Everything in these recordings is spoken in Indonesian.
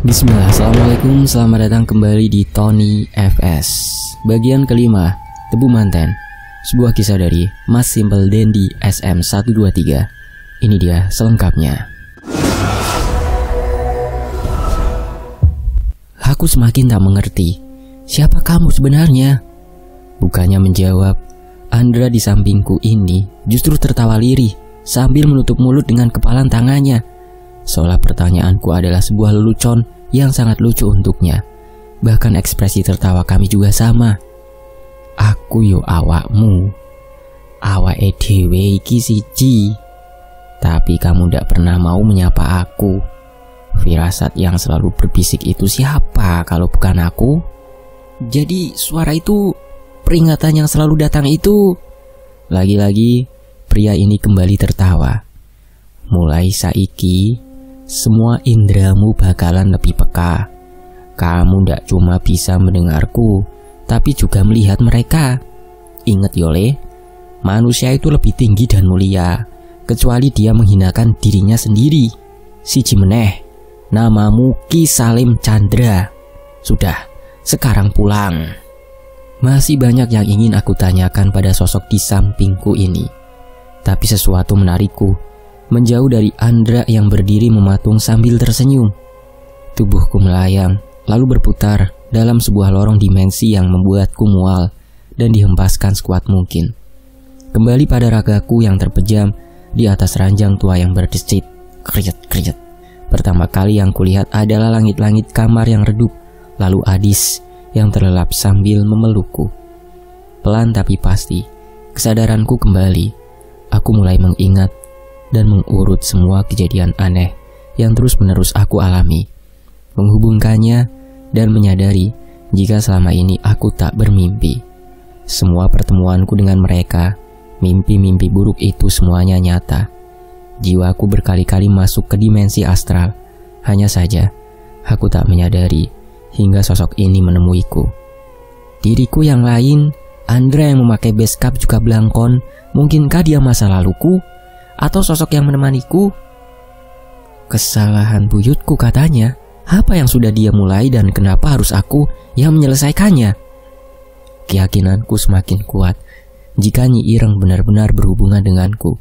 Bismillah, assalamualaikum, selamat datang kembali di Tony FS. Bagian kelima, Tebu Manten. Sebuah kisah dari Mas Simple Dandy SM123. Ini dia selengkapnya. Aku semakin tak mengerti, siapa kamu sebenarnya? Bukannya menjawab, Andra di sampingku ini justru tertawa lirih sambil menutup mulut dengan kepalan tangannya. Seolah pertanyaanku adalah sebuah lelucon yang sangat lucu untuknya. Bahkan ekspresi tertawa kami juga sama. Aku yo awakmu, awake dhewe iki siji. Tapi kamu ndak pernah mau menyapa aku. Firasat yang selalu berbisik itu siapa kalau bukan aku? Jadi suara itu, peringatan yang selalu datang itu. Lagi-lagi pria ini kembali tertawa. Mulai saiki semua indramu bakalan lebih peka. Kamu ndak cuma bisa mendengarku, tapi juga melihat mereka. Ingat Yole, manusia itu lebih tinggi dan mulia, kecuali dia menghinakan dirinya sendiri. Siji meneh, namamu Ki Salim Chandra. Sudah, sekarang pulang. Masih banyak yang ingin aku tanyakan pada sosok di sampingku ini, tapi sesuatu menarikku menjauh dari Andra yang berdiri mematung sambil tersenyum. Tubuhku melayang, lalu berputar dalam sebuah lorong dimensi yang membuatku mual dan dihempaskan sekuat mungkin. Kembali pada ragaku yang terpejam di atas ranjang tua yang berdecit, kriet-kriet. Pertama kali yang kulihat adalah langit-langit kamar yang redup, lalu Adis yang terlelap sambil memelukku. Pelan tapi pasti, kesadaranku kembali. Aku mulai mengingat dan mengurut semua kejadian aneh yang terus-menerus aku alami, menghubungkannya dan menyadari jika selama ini aku tak bermimpi. Semua pertemuanku dengan mereka, mimpi-mimpi buruk itu semuanya nyata. Jiwaku berkali-kali masuk ke dimensi astral. Hanya saja, aku tak menyadari hingga sosok ini menemuiku. Diriku yang lain, Andra yang memakai base cap juga belangkon, mungkinkah dia masa laluku? Atau sosok yang menemaniku? Kesalahan buyutku katanya. Apa yang sudah dia mulai dan kenapa harus aku yang menyelesaikannya? Keyakinanku semakin kuat jika Nyi Ireng benar-benar berhubungan denganku.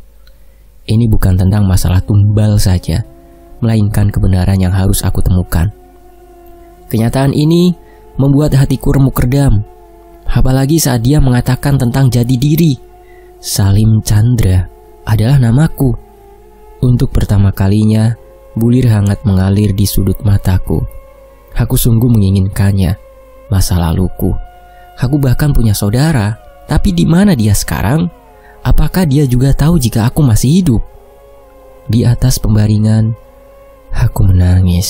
Ini bukan tentang masalah tumbal saja, melainkan kebenaran yang harus aku temukan. Kenyataan ini membuat hatiku remuk redam. Apalagi saat dia mengatakan tentang jati diri. Salim Chandra adalah namaku. Untuk pertama kalinya, bulir hangat mengalir di sudut mataku. Aku sungguh menginginkannya. Masa laluku. Aku bahkan punya saudara, tapi di mana dia sekarang? Apakah dia juga tahu jika aku masih hidup? Di atas pembaringan, aku menangis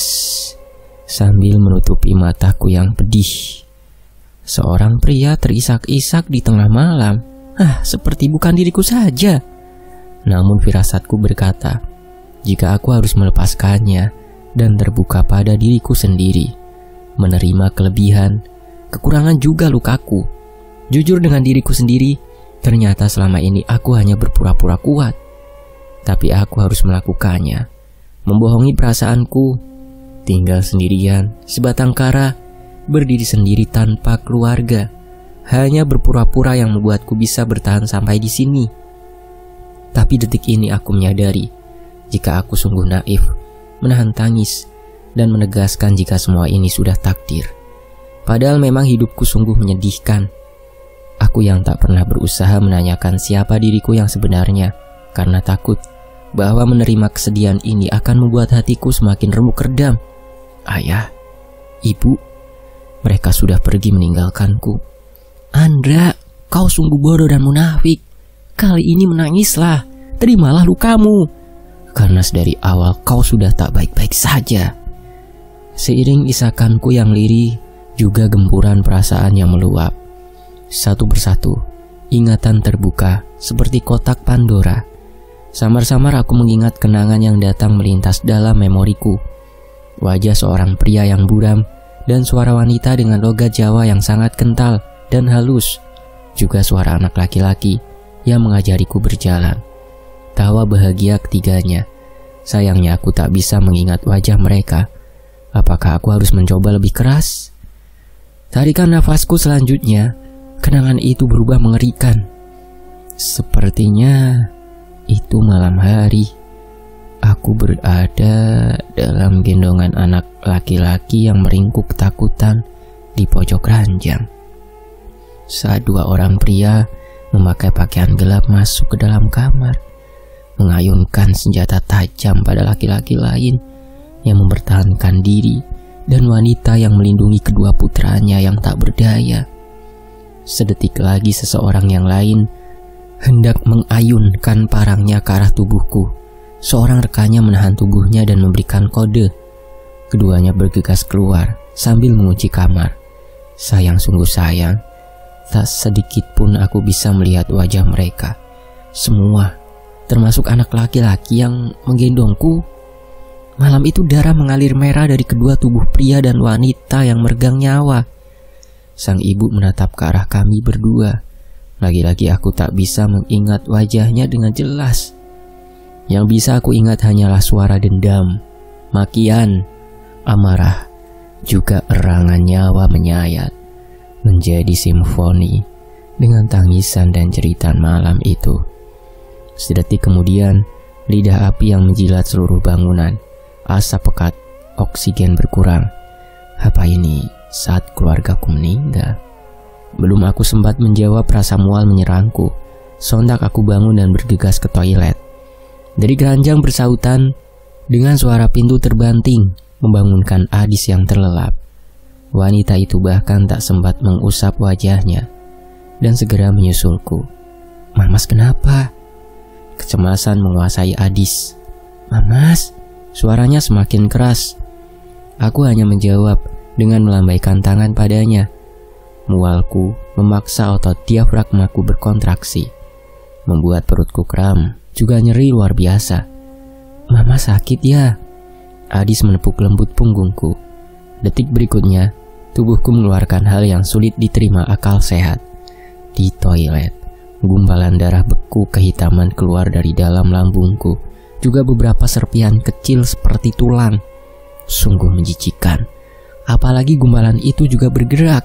sambil menutupi mataku yang pedih. Seorang pria terisak-isak di tengah malam. Seperti bukan diriku saja. Namun firasatku berkata, jika aku harus melepaskannya dan terbuka pada diriku sendiri, menerima kelebihan, kekurangan juga lukaku. Jujur dengan diriku sendiri, ternyata selama ini aku hanya berpura-pura kuat. Tapi aku harus melakukannya, membohongi perasaanku, tinggal sendirian, sebatang kara, berdiri sendiri tanpa keluarga. Hanya berpura-pura yang membuatku bisa bertahan sampai di sini. Tapi detik ini aku menyadari jika aku sungguh naif, menahan tangis, dan menegaskan jika semua ini sudah takdir. Padahal memang hidupku sungguh menyedihkan. Aku yang tak pernah berusaha menanyakan siapa diriku yang sebenarnya, karena takut bahwa menerima kesedihan ini akan membuat hatiku semakin remuk redam. Ayah, ibu, mereka sudah pergi meninggalkanku. Andra, kau sungguh bodoh dan munafik. Kali ini menangislah, terimalah lukamu. Karena dari awal kau sudah tak baik-baik saja. Seiring isakanku yang lirih, juga gempuran perasaan yang meluap. Satu persatu, ingatan terbuka seperti kotak Pandora. Samar-samar aku mengingat kenangan yang datang melintas dalam memoriku. Wajah seorang pria yang buram dan suara wanita dengan logat Jawa yang sangat kental dan halus. Juga suara anak laki-laki yang mengajariku berjalan. Tawa bahagia ketiganya. Sayangnya aku tak bisa mengingat wajah mereka. Apakah aku harus mencoba lebih keras? Tarikan nafasku selanjutnya, kenangan itu berubah mengerikan. Sepertinya itu malam hari. Aku berada dalam gendongan anak laki-laki yang meringkuk ketakutan di pojok ranjang. Saat dua orang pria memakai pakaian gelap masuk ke dalam kamar, mengayunkan senjata tajam pada laki-laki lain yang mempertahankan diri dan wanita yang melindungi kedua putranya yang tak berdaya. Sedetik lagi seseorang yang lain hendak mengayunkan parangnya ke arah tubuhku. Seorang rekannya menahan tubuhnya dan memberikan kode. Keduanya bergegas keluar sambil mengunci kamar. Sayang, sungguh sayang, tak sedikit pun aku bisa melihat wajah mereka. Semua, termasuk anak laki-laki yang menggendongku. Malam itu darah mengalir merah dari kedua tubuh pria dan wanita yang meregang nyawa. Sang ibu menatap ke arah kami berdua. Lagi-lagi aku tak bisa mengingat wajahnya dengan jelas. Yang bisa aku ingat hanyalah suara dendam, makian, amarah, juga erangan nyawa menyayat, menjadi simfoni dengan tangisan dan jeritan malam itu. Sedetik kemudian, lidah api yang menjilat seluruh bangunan, asap pekat, oksigen berkurang. Apa ini saat keluargaku meninggal? Belum aku sempat menjawab, rasa mual menyerangku. Sontak aku bangun dan bergegas ke toilet. Dari keranjang bersautan dengan suara pintu terbanting membangunkan Adis yang terlelap. Wanita itu bahkan tak sempat mengusap wajahnya dan segera menyusulku. "Mamas, kenapa?" Kecemasan menguasai Adis. "Mamas," suaranya semakin keras. Aku hanya menjawab dengan melambaikan tangan padanya. Mualku memaksa otot diafragmaku berkontraksi, membuat perutku kram, juga nyeri luar biasa. "Mama sakit ya?" Adis menepuk lembut punggungku. Detik berikutnya, tubuhku mengeluarkan hal yang sulit diterima akal sehat. Di toilet, gumpalan darah beku kehitaman keluar dari dalam lambungku, juga beberapa serpihan kecil seperti tulang. Sungguh menjijikan. Apalagi gumpalan itu juga bergerak.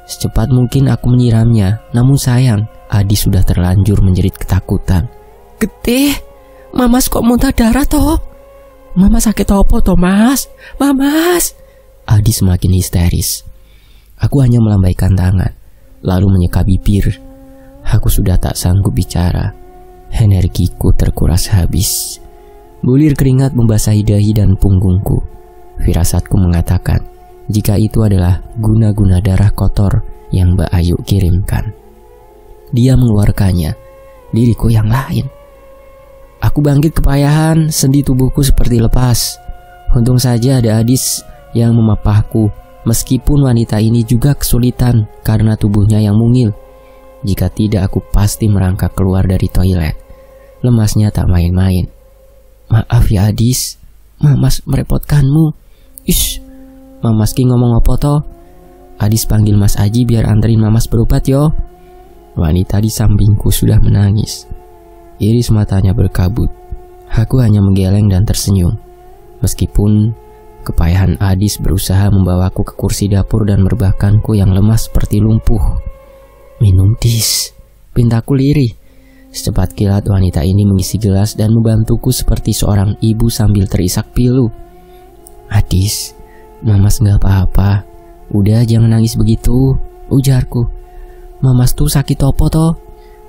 Secepat mungkin aku menyiramnya, namun sayang, Adis sudah terlanjur menjerit ketakutan. "Getih, Mamas kok muntah darah toh? Mama sakit apa toh, Mas? Mamas!" Adis semakin histeris. Aku hanya melambaikan tangan, lalu menyeka bibir. Aku sudah tak sanggup bicara. Energiku terkuras habis. Bulir keringat membasahi dahi dan punggungku. Firasatku mengatakan jika itu adalah guna-guna darah kotor yang Mbak Ayu kirimkan. Dia mengeluarkannya, diriku yang lain. Aku bangkit kepayahan, sendi tubuhku seperti lepas. Untung saja ada Adis yang memapahku, meskipun wanita ini juga kesulitan karena tubuhnya yang mungil. Jika tidak, aku pasti merangkak keluar dari toilet. Lemasnya tak main-main. "Maaf ya Adis, Mamas merepotkanmu." "Ish, Mamas ki ngomong apa toh?" "Adis panggil Mas Aji biar anterin Mamas berobat yo." Wanita di sampingku sudah menangis. Iris matanya berkabut. Aku hanya menggeleng dan tersenyum. Meskipun kepayahan Adis berusaha membawaku ke kursi dapur dan merebahkanku yang lemah seperti lumpuh. "Minum tis," pintaku lirih. Secepat kilat wanita ini mengisi gelas dan membantuku seperti seorang ibu sambil terisak pilu. "Adis, Mamas gak apa-apa. Udah jangan nangis begitu," ujarku. "Mamas tuh sakit apa toh?"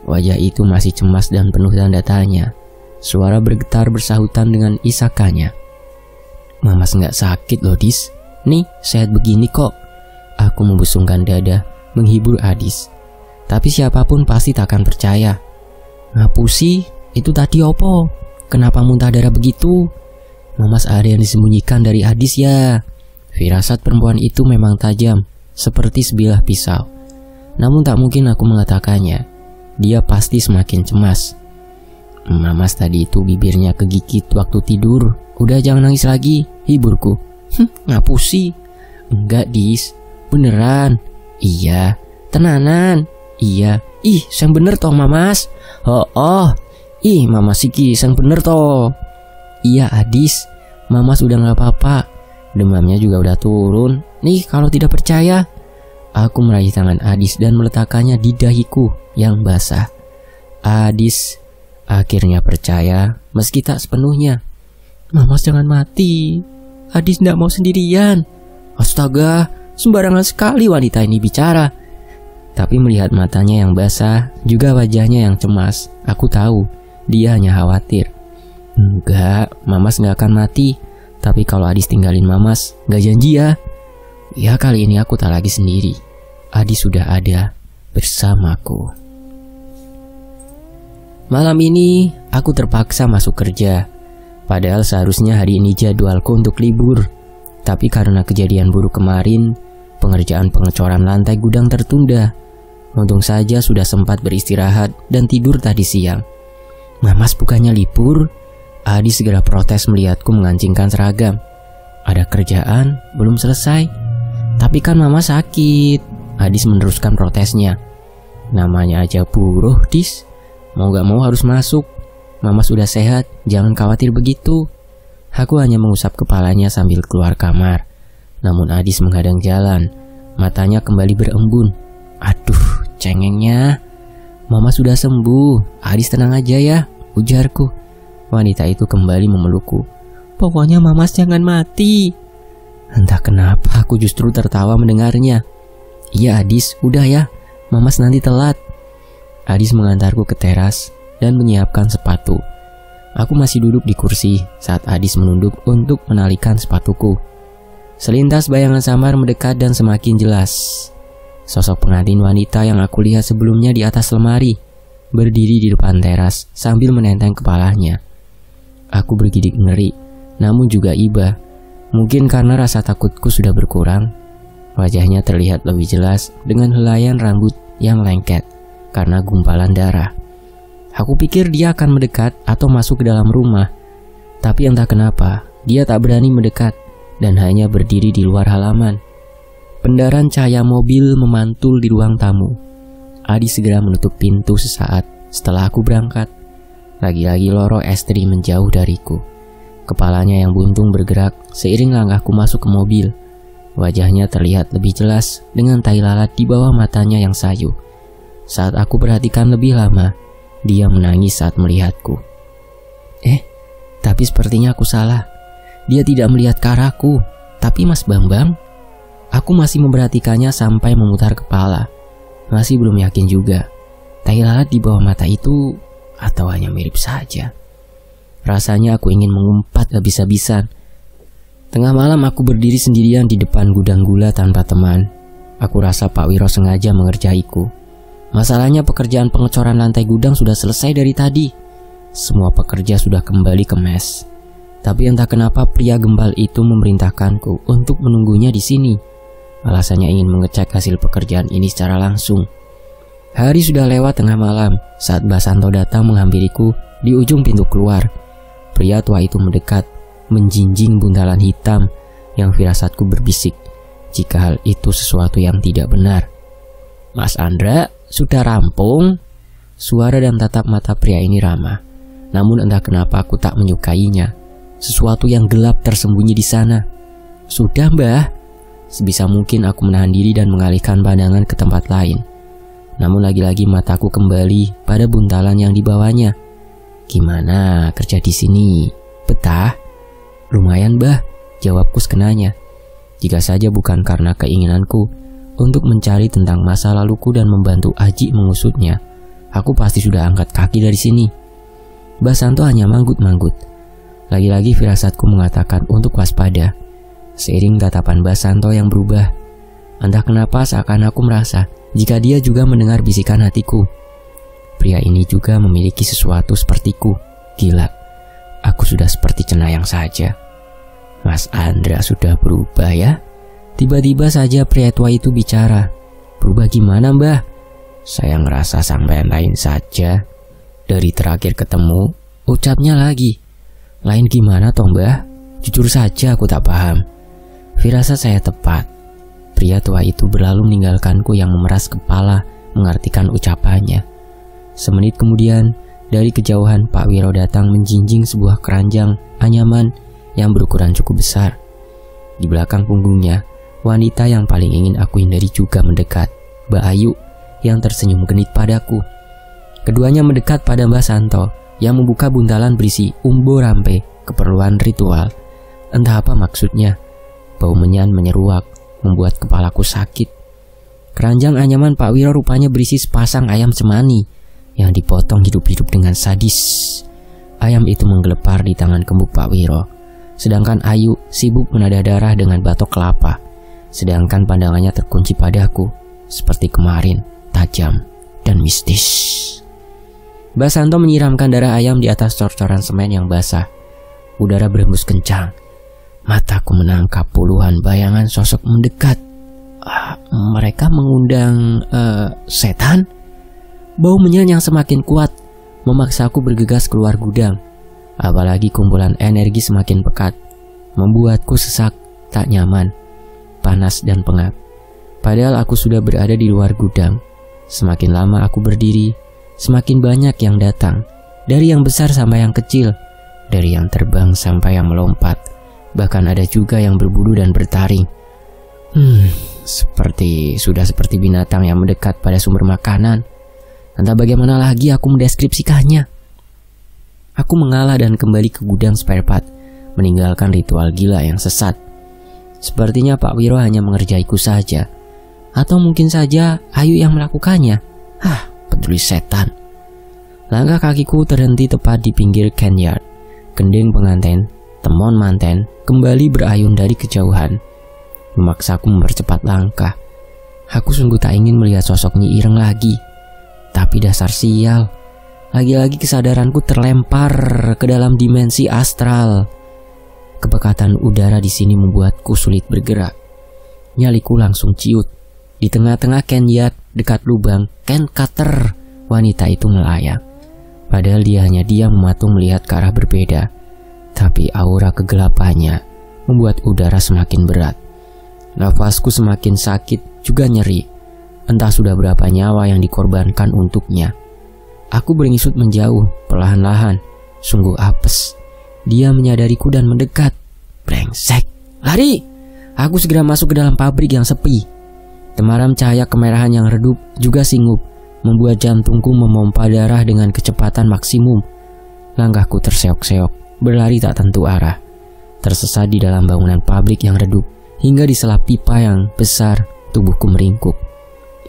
Wajah itu masih cemas dan penuh tanda tanya. Suara bergetar bersahutan dengan isakannya. "Mamas gak sakit loh Dis. Nih sehat begini kok." Aku membusungkan dada menghibur Adis. Tapi siapapun pasti tak akan percaya. "Ngapusi, itu tadi opo? Kenapa muntah darah begitu? Mamas ada yang disembunyikan dari Adis ya." Firasat perempuan itu memang tajam, seperti sebilah pisau. Namun tak mungkin aku mengatakannya. Dia pasti semakin cemas. "Mamas tadi itu bibirnya kegigit waktu tidur. Udah jangan nangis lagi," hiburku. "Ngapusi." "Enggak Dis, beneran." "Iya." "Tenanan." "Iya." "Ih, sang bener toh Mamas." Oh. "Ih, Mamas iki sang bener toh." "Iya Adis, Mamas udah gak apa-apa. Demamnya juga udah turun. Nih kalau tidak percaya. Aku meraih tangan Adis dan meletakkannya di dahiku yang basah. Adis akhirnya percaya meski tak sepenuhnya. Mamas jangan mati. Adis tidak mau sendirian. Astaga, sembarangan sekali wanita ini bicara. Tapi melihat matanya yang basah, juga wajahnya yang cemas, aku tahu dia hanya khawatir. Enggak, Mamas gak akan mati. Tapi kalau Adis tinggalin Mamas, gak janji ya. Ya kali ini aku tak lagi sendiri. Adis sudah ada bersamaku. Malam ini aku terpaksa masuk kerja. Padahal seharusnya hari ini jadwalku untuk libur. Tapi karena kejadian buruk kemarin, pengerjaan pengecoran lantai gudang tertunda. Untung saja sudah sempat beristirahat dan tidur tadi siang. Mamas bukannya libur? Adis segera protes melihatku mengancingkan seragam. Ada kerjaan belum selesai. Tapi kan Mama sakit. Adis meneruskan protesnya. Namanya aja buruh, Dis. Mau gak mau harus masuk. Mama sudah sehat, jangan khawatir begitu. Aku hanya mengusap kepalanya sambil keluar kamar. Namun Adis menghadang jalan. Matanya kembali berembun. Aduh, cengengnya. Mama sudah sembuh. Adis tenang aja ya, ujarku. Wanita itu kembali memelukku. Pokoknya Mamas jangan mati. Entah kenapa aku justru tertawa mendengarnya. Iya Adis, udah ya, Mamas nanti telat. Adis mengantarku ke teras dan menyiapkan sepatu. Aku masih duduk di kursi saat Adis menunduk untuk menalikan sepatuku. Selintas bayangan samar mendekat dan semakin jelas. Sosok pengantin wanita yang aku lihat sebelumnya di atas lemari, berdiri di depan teras sambil menenteng kepalanya. Aku bergidik ngeri, namun juga iba. Mungkin karena rasa takutku sudah berkurang, wajahnya terlihat lebih jelas dengan helaian rambut yang lengket karena gumpalan darah. Aku pikir dia akan mendekat atau masuk ke dalam rumah, tapi entah kenapa dia tak berani mendekat dan hanya berdiri di luar halaman. Pendaran cahaya mobil memantul di ruang tamu. Adi segera menutup pintu sesaat setelah aku berangkat. Lagi-lagi Loro Estri menjauh dariku. Kepalanya yang buntung bergerak seiring langkahku masuk ke mobil. Wajahnya terlihat lebih jelas dengan tai lalat di bawah matanya yang sayu. Saat aku perhatikan lebih lama, dia menangis saat melihatku. Tapi sepertinya aku salah. Dia tidak melihat ke arahku, tapi Mas Bambang. Aku masih memperhatikannya sampai memutar kepala. Masih belum yakin juga. Tai lalat di bawah mata itu atau hanya mirip saja. Rasanya aku ingin mengumpat habis-habisan. Tengah malam aku berdiri sendirian di depan gudang gula tanpa teman. Aku rasa Pak Wiro sengaja mengerjaiku. Masalahnya pekerjaan pengecoran lantai gudang sudah selesai dari tadi. Semua pekerja sudah kembali ke mes. Tapi entah kenapa pria gembal itu memerintahkanku untuk menunggunya di sini. Alasannya ingin mengecek hasil pekerjaan ini secara langsung. Hari sudah lewat tengah malam saat Mbak Santo datang menghampiriku di ujung pintu keluar. Pria tua itu mendekat, menjinjing buntalan hitam yang firasatku berbisik jika hal itu sesuatu yang tidak benar. Mas Andra, sudah rampung? Suara dan tatap mata pria ini ramah. Namun entah kenapa aku tak menyukainya. Sesuatu yang gelap tersembunyi di sana. Sudah Mbah. Sebisa mungkin aku menahan diri dan mengalihkan pandangan ke tempat lain. Namun lagi-lagi mataku kembali pada buntalan yang dibawanya. Gimana kerja di sini? Betah? Lumayan Mbah, jawabku sekenanya. Jika saja bukan karena keinginanku untuk mencari tentang masa laluku dan membantu Aji mengusutnya, aku pasti sudah angkat kaki dari sini. Mbah Santo hanya manggut-manggut. Lagi-lagi firasatku mengatakan untuk waspada. Seiring tatapan Mbah Santo yang berubah, entah kenapa seakan aku merasa jika dia juga mendengar bisikan hatiku. Pria ini juga memiliki sesuatu sepertiku. Gila, aku sudah seperti cenayang saja. Mas Andra sudah berubah ya? Tiba-tiba saja pria tua itu bicara. Berubah gimana Mbah? Saya ngerasa sampean lain saja. Dari terakhir ketemu, ucapnya lagi. Lain gimana toh Mbah? Jujur saja aku tak paham. Firasat saya tepat. Pria tua itu berlalu meninggalkanku yang memeras kepala mengartikan ucapannya. Semenit kemudian, dari kejauhan Pak Wiro datang menjinjing sebuah keranjang anyaman yang berukuran cukup besar. Di belakang punggungnya, wanita yang paling ingin aku hindari juga mendekat, Mbak Ayu, yang tersenyum genit padaku. Keduanya mendekat pada Mbak Santo yang membuka buntalan berisi umbo rampe keperluan ritual. Entah apa maksudnya, bau menyan menyeruak, membuat kepalaku sakit. Keranjang anyaman Pak Wiro rupanya berisi sepasang ayam cemani yang dipotong hidup-hidup dengan sadis. Ayam itu menggelepar di tangan kembuk Pak Wiro, sedangkan Ayu sibuk menadah darah dengan batok kelapa. Sedangkan pandangannya terkunci padaku, seperti kemarin, tajam dan mistis. Mbak Santo menyiramkan darah ayam di atas cor-coran semen yang basah. Udara berhembus kencang. Mataku menangkap puluhan bayangan sosok mendekat. Mereka mengundang setan? Bau menyan yang semakin kuat memaksaku bergegas keluar gudang. Apalagi kumpulan energi semakin pekat, membuatku sesak, tak nyaman, panas dan pengap. Padahal aku sudah berada di luar gudang. Semakin lama aku berdiri, semakin banyak yang datang. Dari yang besar sampai yang kecil, dari yang terbang sampai yang melompat. Bahkan ada juga yang berburu dan bertaring. Seperti binatang yang mendekat pada sumber makanan. Entah bagaimana lagi aku mendeskripsikannya. Aku mengalah dan kembali ke gudang spare part, meninggalkan ritual gila yang sesat. Sepertinya Pak Wiro hanya mengerjaiku saja. Atau mungkin saja Ayu yang melakukannya. Peduli setan. Langkah kakiku terhenti tepat di pinggir can yard. Gending pengantin, temon manten, kembali berayun dari kejauhan. Memaksaku mempercepat langkah. Aku sungguh tak ingin melihat sosok Nyi Ireng lagi. Tapi dasar sial, lagi-lagi kesadaranku terlempar ke dalam dimensi astral. Kepekatan udara di sini membuatku sulit bergerak. Nyaliku langsung ciut. Di tengah-tengah can yard, dekat lubang can cutter, wanita itu melayang. Padahal dia hanya diam mematung melihat ke arah berbeda. Tapi aura kegelapannya membuat udara semakin berat. Nafasku semakin sakit, juga nyeri. Entah sudah berapa nyawa yang dikorbankan untuknya. Aku beringisut menjauh, perlahan-lahan. Sungguh apes. Dia menyadariku dan mendekat. Brengsek, lari! Aku segera masuk ke dalam pabrik yang sepi. Temaram cahaya kemerahan yang redup juga singup, membuat jantungku memompa darah dengan kecepatan maksimum. Langkahku terseok-seok, berlari tak tentu arah. Tersesat di dalam bangunan pabrik yang redup. Hingga di sela pipa yang besar, tubuhku meringkuk.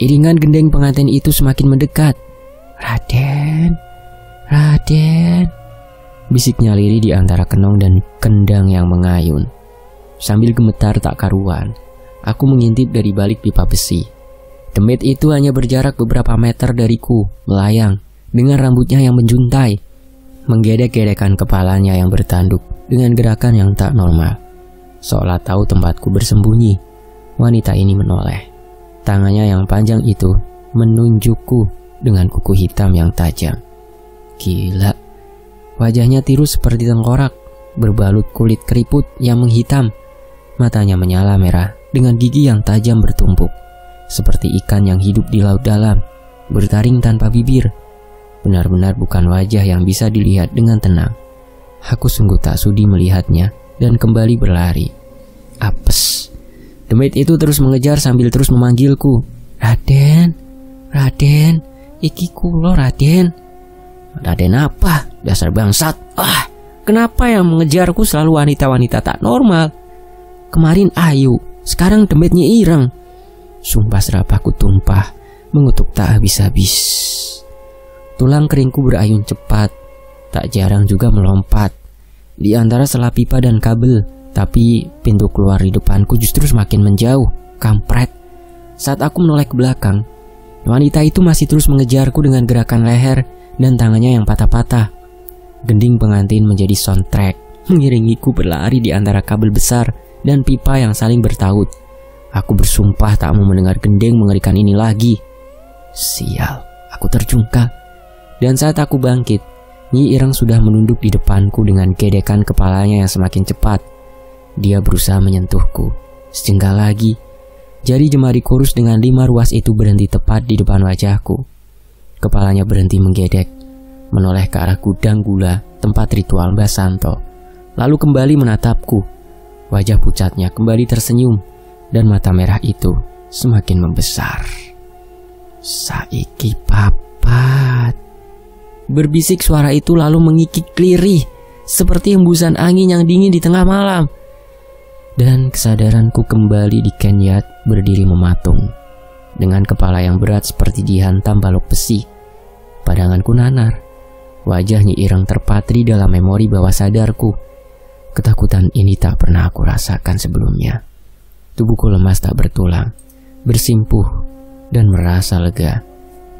Iringan gendeng pengantin itu semakin mendekat. Raden, Raden, bisiknya Liri di antara kenong dan kendang yang mengayun. Sambil gemetar tak karuan, aku mengintip dari balik pipa besi. Demit itu hanya berjarak beberapa meter dariku, melayang, dengan rambutnya yang menjuntai, menggedek-gedekkan kepalanya yang bertanduk dengan gerakan yang tak normal. Seolah tahu tempatku bersembunyi, wanita ini menoleh. Tangannya yang panjang itu menunjukku dengan kuku hitam yang tajam. Gila, wajahnya tirus seperti tengkorak, berbalut kulit keriput yang menghitam. Matanya menyala merah dengan gigi yang tajam bertumpuk, seperti ikan yang hidup di laut dalam, bertaring tanpa bibir. Benar-benar bukan wajah yang bisa dilihat dengan tenang. Aku sungguh tak sudi melihatnya dan kembali berlari. Apes. Demit itu terus mengejar sambil terus memanggilku. Raden, Raden, iki kulo Raden. Raden apa? Dasar bangsat. Kenapa yang mengejarku selalu wanita-wanita tak normal? Kemarin Ayu, sekarang Demitnya Ireng. Sumpah serapahku tumpah, mengutuk tak habis-habis. Tulang keringku berayun cepat, tak jarang juga melompat di antara sela pipa dan kabel. Tapi pintu keluar di depanku justru semakin menjauh. Kampret. Saat aku menoleh ke belakang, wanita itu masih terus mengejarku dengan gerakan leher dan tangannya yang patah-patah. Gending pengantin menjadi soundtrack, mengiringiku berlari di antara kabel besar dan pipa yang saling bertaut. Aku bersumpah tak mau mendengar gending mengerikan ini lagi. Sial, aku terjungkal. Dan saat aku bangkit, Nyi Ireng sudah menunduk di depanku dengan gedekan kepalanya yang semakin cepat. Dia berusaha menyentuhku. Sejengkal lagi, jari jemari kurus dengan 5 ruas itu berhenti tepat di depan wajahku. Kepalanya berhenti menggedek, menoleh ke arah gudang gula tempat ritual Mbak Santo, lalu kembali menatapku. Wajah pucatnya kembali tersenyum dan mata merah itu semakin membesar. "Saiki papat," berbisik suara itu lalu mengikik lirih seperti hembusan angin yang dingin di tengah malam. Dan kesadaranku kembali di Kenyat berdiri mematung dengan kepala yang berat seperti dihantam balok besi. Pandanganku nanar. Wajah Nyi Ireng terpatri dalam memori bawah sadarku. Ketakutan ini tak pernah aku rasakan sebelumnya. Tubuhku lemas tak bertulang, bersimpuh, dan merasa lega.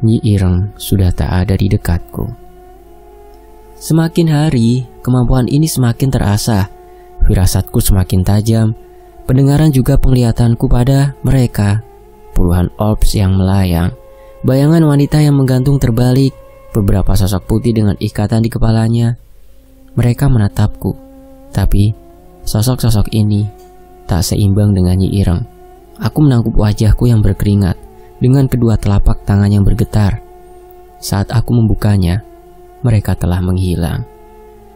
Nyi Ireng sudah tak ada di dekatku. Semakin hari, kemampuan ini semakin terasah. Firasatku semakin tajam. Pendengaran juga penglihatanku pada mereka. Puluhan orbs yang melayang, bayangan wanita yang menggantung terbalik, beberapa sosok putih dengan ikatan di kepalanya. Mereka menatapku, tapi sosok-sosok ini tak seimbang dengan Nyi Ireng. Aku menangkup wajahku yang berkeringat dengan kedua telapak tangan yang bergetar. Saat aku membukanya, mereka telah menghilang.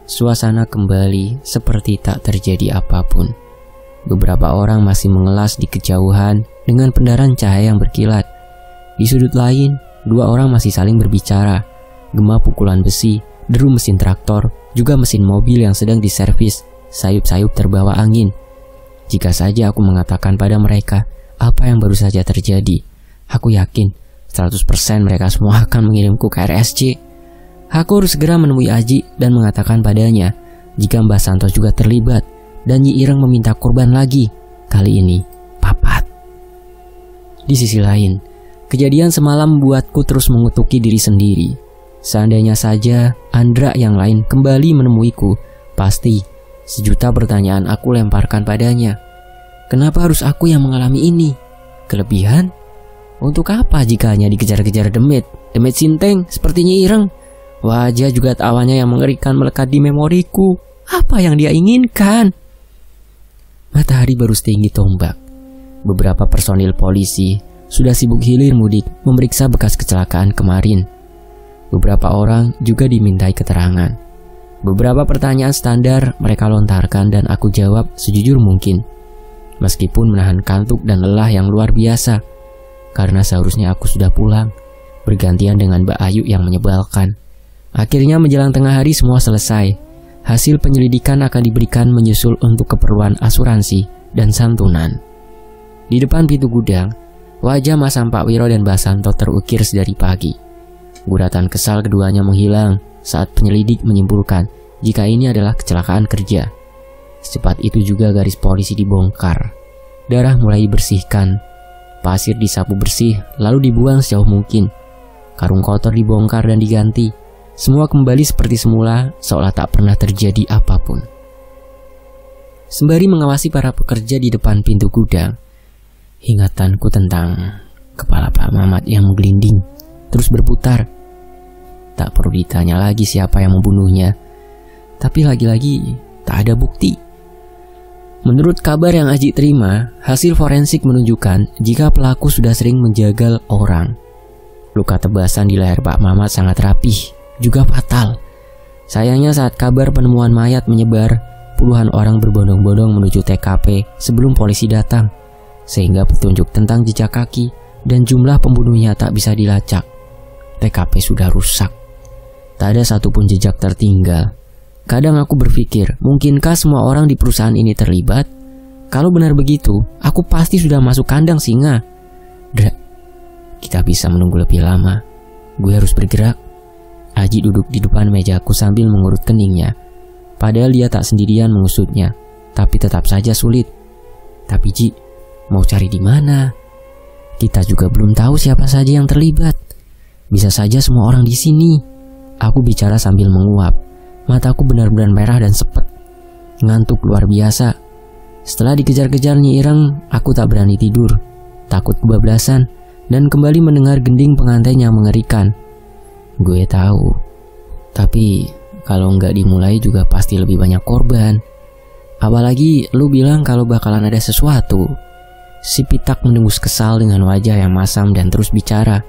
Suasana kembali seperti tak terjadi apapun. Beberapa orang masih mengelas di kejauhan dengan pendaran cahaya yang berkilat. Di sudut lain, dua orang masih saling berbicara. Gema pukulan besi, deru mesin traktor, juga mesin mobil yang sedang diservis, sayup-sayup terbawa angin. Jika saja aku mengatakan pada mereka apa yang baru saja terjadi, aku yakin 100% mereka semua akan mengirimku ke RSC. Aku harus segera menemui Aji dan mengatakan padanya jika Mbah Santos juga terlibat dan Nyi Ireng meminta korban lagi, kali ini papat. Di sisi lain, kejadian semalam membuatku terus mengutuki diri sendiri. Seandainya saja Andra yang lain kembali menemuiku, pasti sejuta pertanyaan aku lemparkan padanya. Kenapa harus aku yang mengalami ini? Kelebihan? Untuk apa jika hanya dikejar-kejar demit sinteng seperti Nyi Ireng? Wajah juga tawanya yang mengerikan melekat di memoriku. Apa yang dia inginkan? Matahari baru setinggi tombak. Beberapa personil polisi sudah sibuk hilir mudik memeriksa bekas kecelakaan kemarin. Beberapa orang juga dimintai keterangan. Beberapa pertanyaan standar mereka lontarkan dan aku jawab sejujur mungkin. Meskipun menahan kantuk dan lelah yang luar biasa. Karena seharusnya aku sudah pulang, bergantian dengan Mbak Ayu yang menyebalkan. Akhirnya menjelang tengah hari semua selesai. Hasil penyelidikan akan diberikan menyusul untuk keperluan asuransi dan santunan. Di depan pintu gudang, wajah Mas Sampak Wiro dan Mbah Santo terukir sedari pagi. Guratan kesal keduanya menghilang saat penyelidik menyimpulkan jika ini adalah kecelakaan kerja. Secepat itu juga garis polisi dibongkar. Darah mulai dibersihkan. Pasir disapu bersih lalu dibuang sejauh mungkin. Karung kotor dibongkar dan diganti. Semua kembali seperti semula, seolah tak pernah terjadi apapun. Sembari mengawasi para pekerja di depan pintu gudang, ingatanku tentang kepala Pak Mamat yang menggelinding terus berputar. Tak perlu ditanya lagi siapa yang membunuhnya, tapi lagi-lagi tak ada bukti. Menurut kabar yang Aji terima, hasil forensik menunjukkan jika pelaku sudah sering menjagal orang. Luka tebasan di leher Pak Mamat sangat rapih, juga fatal. Sayangnya saat kabar penemuan mayat menyebar, puluhan orang berbondong-bondong menuju TKP sebelum polisi datang, sehingga petunjuk tentang jejak kaki dan jumlah pembunuhnya tak bisa dilacak. TKP sudah rusak. Tak ada satupun jejak tertinggal. Kadang aku berpikir, mungkinkah semua orang di perusahaan ini terlibat? Kalau benar begitu, aku pasti sudah masuk kandang singa. Dra, kita bisa menunggu lebih lama. Gue harus bergerak. Aji duduk di depan mejaku sambil mengurut keningnya. Padahal dia tak sendirian mengusutnya, tapi tetap saja sulit. Tapi Ji, mau cari di mana? Kita juga belum tahu siapa saja yang terlibat. Bisa saja semua orang di sini. Aku bicara sambil menguap. Mataku benar-benar merah dan sepet. Ngantuk luar biasa. Setelah dikejar-kejar Nyi Ireng, aku tak berani tidur. Takut kebablasan dan kembali mendengar gending pengantin yang mengerikan. Gue tahu, tapi kalau nggak dimulai juga pasti lebih banyak korban. Apalagi lu bilang kalau bakalan ada sesuatu. Si Pitak menembus kesal dengan wajah yang masam dan terus bicara.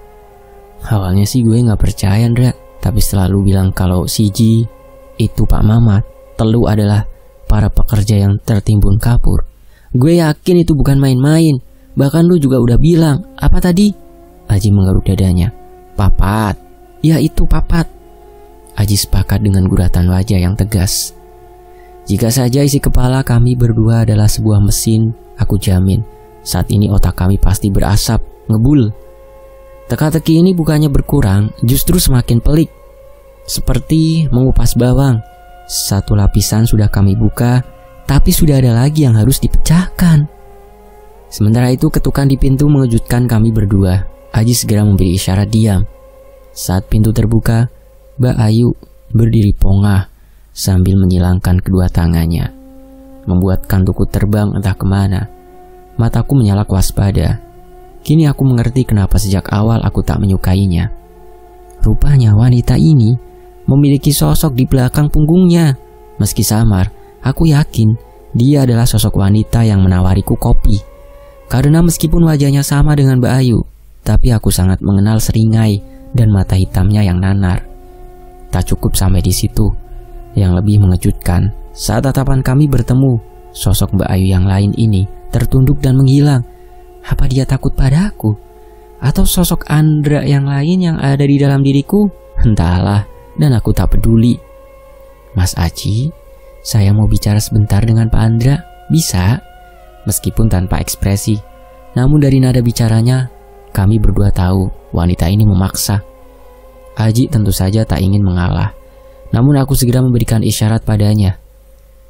Awalnya sih gue nggak percaya, Ndra. Tapi setelah lu bilang kalau si Ji itu Pak Mamat, Telu adalah para pekerja yang tertimbun kapur. Gue yakin itu bukan main-main. Bahkan lu juga udah bilang, apa tadi? Aji menggaruk dadanya. Papat. Ya itu papat. Aji sepakat dengan guratan wajah yang tegas. Jika saja isi kepala kami berdua adalah sebuah mesin, aku jamin saat ini otak kami pasti berasap, ngebul. Teka-teki ini bukannya berkurang, justru semakin pelik. Seperti mengupas bawang. Satu lapisan sudah kami buka, tapi sudah ada lagi yang harus dipecahkan. Sementara itu ketukan di pintu mengejutkan kami berdua. Aji segera memberi isyarat diam. Saat pintu terbuka, Mbak Ayu berdiri pongah sambil menyilangkan kedua tangannya, membuat kantukku terbang entah kemana. Mataku menyalak waspada. Kini aku mengerti kenapa sejak awal aku tak menyukainya. Rupanya wanita ini memiliki sosok di belakang punggungnya. Meski samar, aku yakin dia adalah sosok wanita yang menawariku kopi. Karena meskipun wajahnya sama dengan Mbak Ayu, tapi aku sangat mengenal seringai dan mata hitamnya yang nanar. Tak cukup sampai di situ. Yang lebih mengejutkan, saat tatapan kami bertemu, sosok Mbak Ayu yang lain ini tertunduk dan menghilang. Apa dia takut padaku? Atau sosok Andra yang lain yang ada di dalam diriku? Entahlah, dan aku tak peduli. Mas Aji, saya mau bicara sebentar dengan Pak Andra, bisa? Meskipun tanpa ekspresi, namun dari nada bicaranya, kami berdua tahu wanita ini memaksa. Aji tentu saja tak ingin mengalah, namun aku segera memberikan isyarat padanya.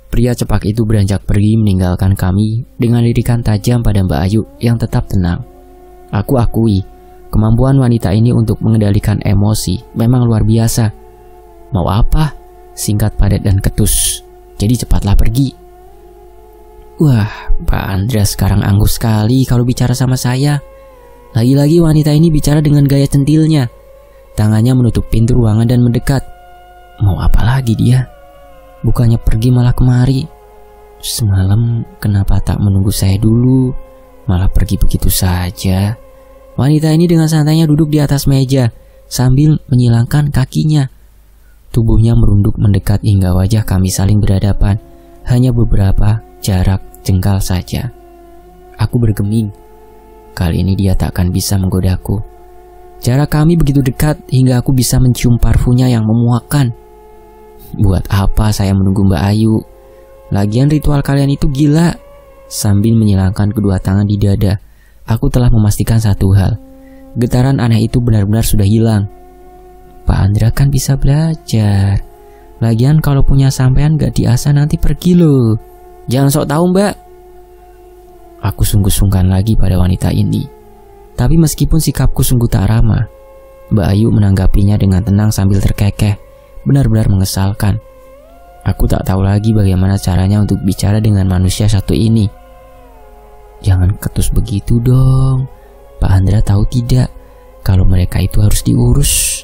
Pria cepak itu beranjak pergi meninggalkan kami dengan lirikan tajam pada Mbak Ayu yang tetap tenang. Aku akui, kemampuan wanita ini untuk mengendalikan emosi memang luar biasa. Mau apa? Singkat, padat, dan ketus. Jadi cepatlah pergi. Wah, Pak Andra sekarang anggus sekali kalau bicara sama saya. Lagi-lagi wanita ini bicara dengan gaya centilnya. Tangannya menutup pintu ruangan dan mendekat. Mau apa lagi dia? Bukannya pergi malah kemari. Semalam kenapa tak menunggu saya dulu? Malah pergi begitu saja. Wanita ini dengan santainya duduk di atas meja sambil menyilangkan kakinya. Tubuhnya merunduk mendekat hingga wajah kami saling berhadapan. Hanya beberapa jarak jengkal saja. Aku bergeming. Kali ini dia tak akan bisa menggodaku. Jarak kami begitu dekat hingga aku bisa mencium parfumnya yang memuakkan. Buat apa saya menunggu Mbak Ayu? Lagian ritual kalian itu gila. Sambil menyilangkan kedua tangan di dada, aku telah memastikan satu hal. Getaran aneh itu benar-benar sudah hilang. Pak Andra kan bisa belajar. Lagian kalau punya sampean gak diasah nanti pergi loh. Jangan sok tahu Mbak. Aku sungguh sungkan lagi pada wanita ini. Tapi meskipun sikapku sungguh tak ramah, Mbak Ayu menanggapinya dengan tenang sambil terkekeh. Benar-benar mengesalkan. Aku tak tahu lagi bagaimana caranya untuk bicara dengan manusia satu ini. Jangan ketus begitu dong. Pak Andra tahu tidak kalau mereka itu harus diurus.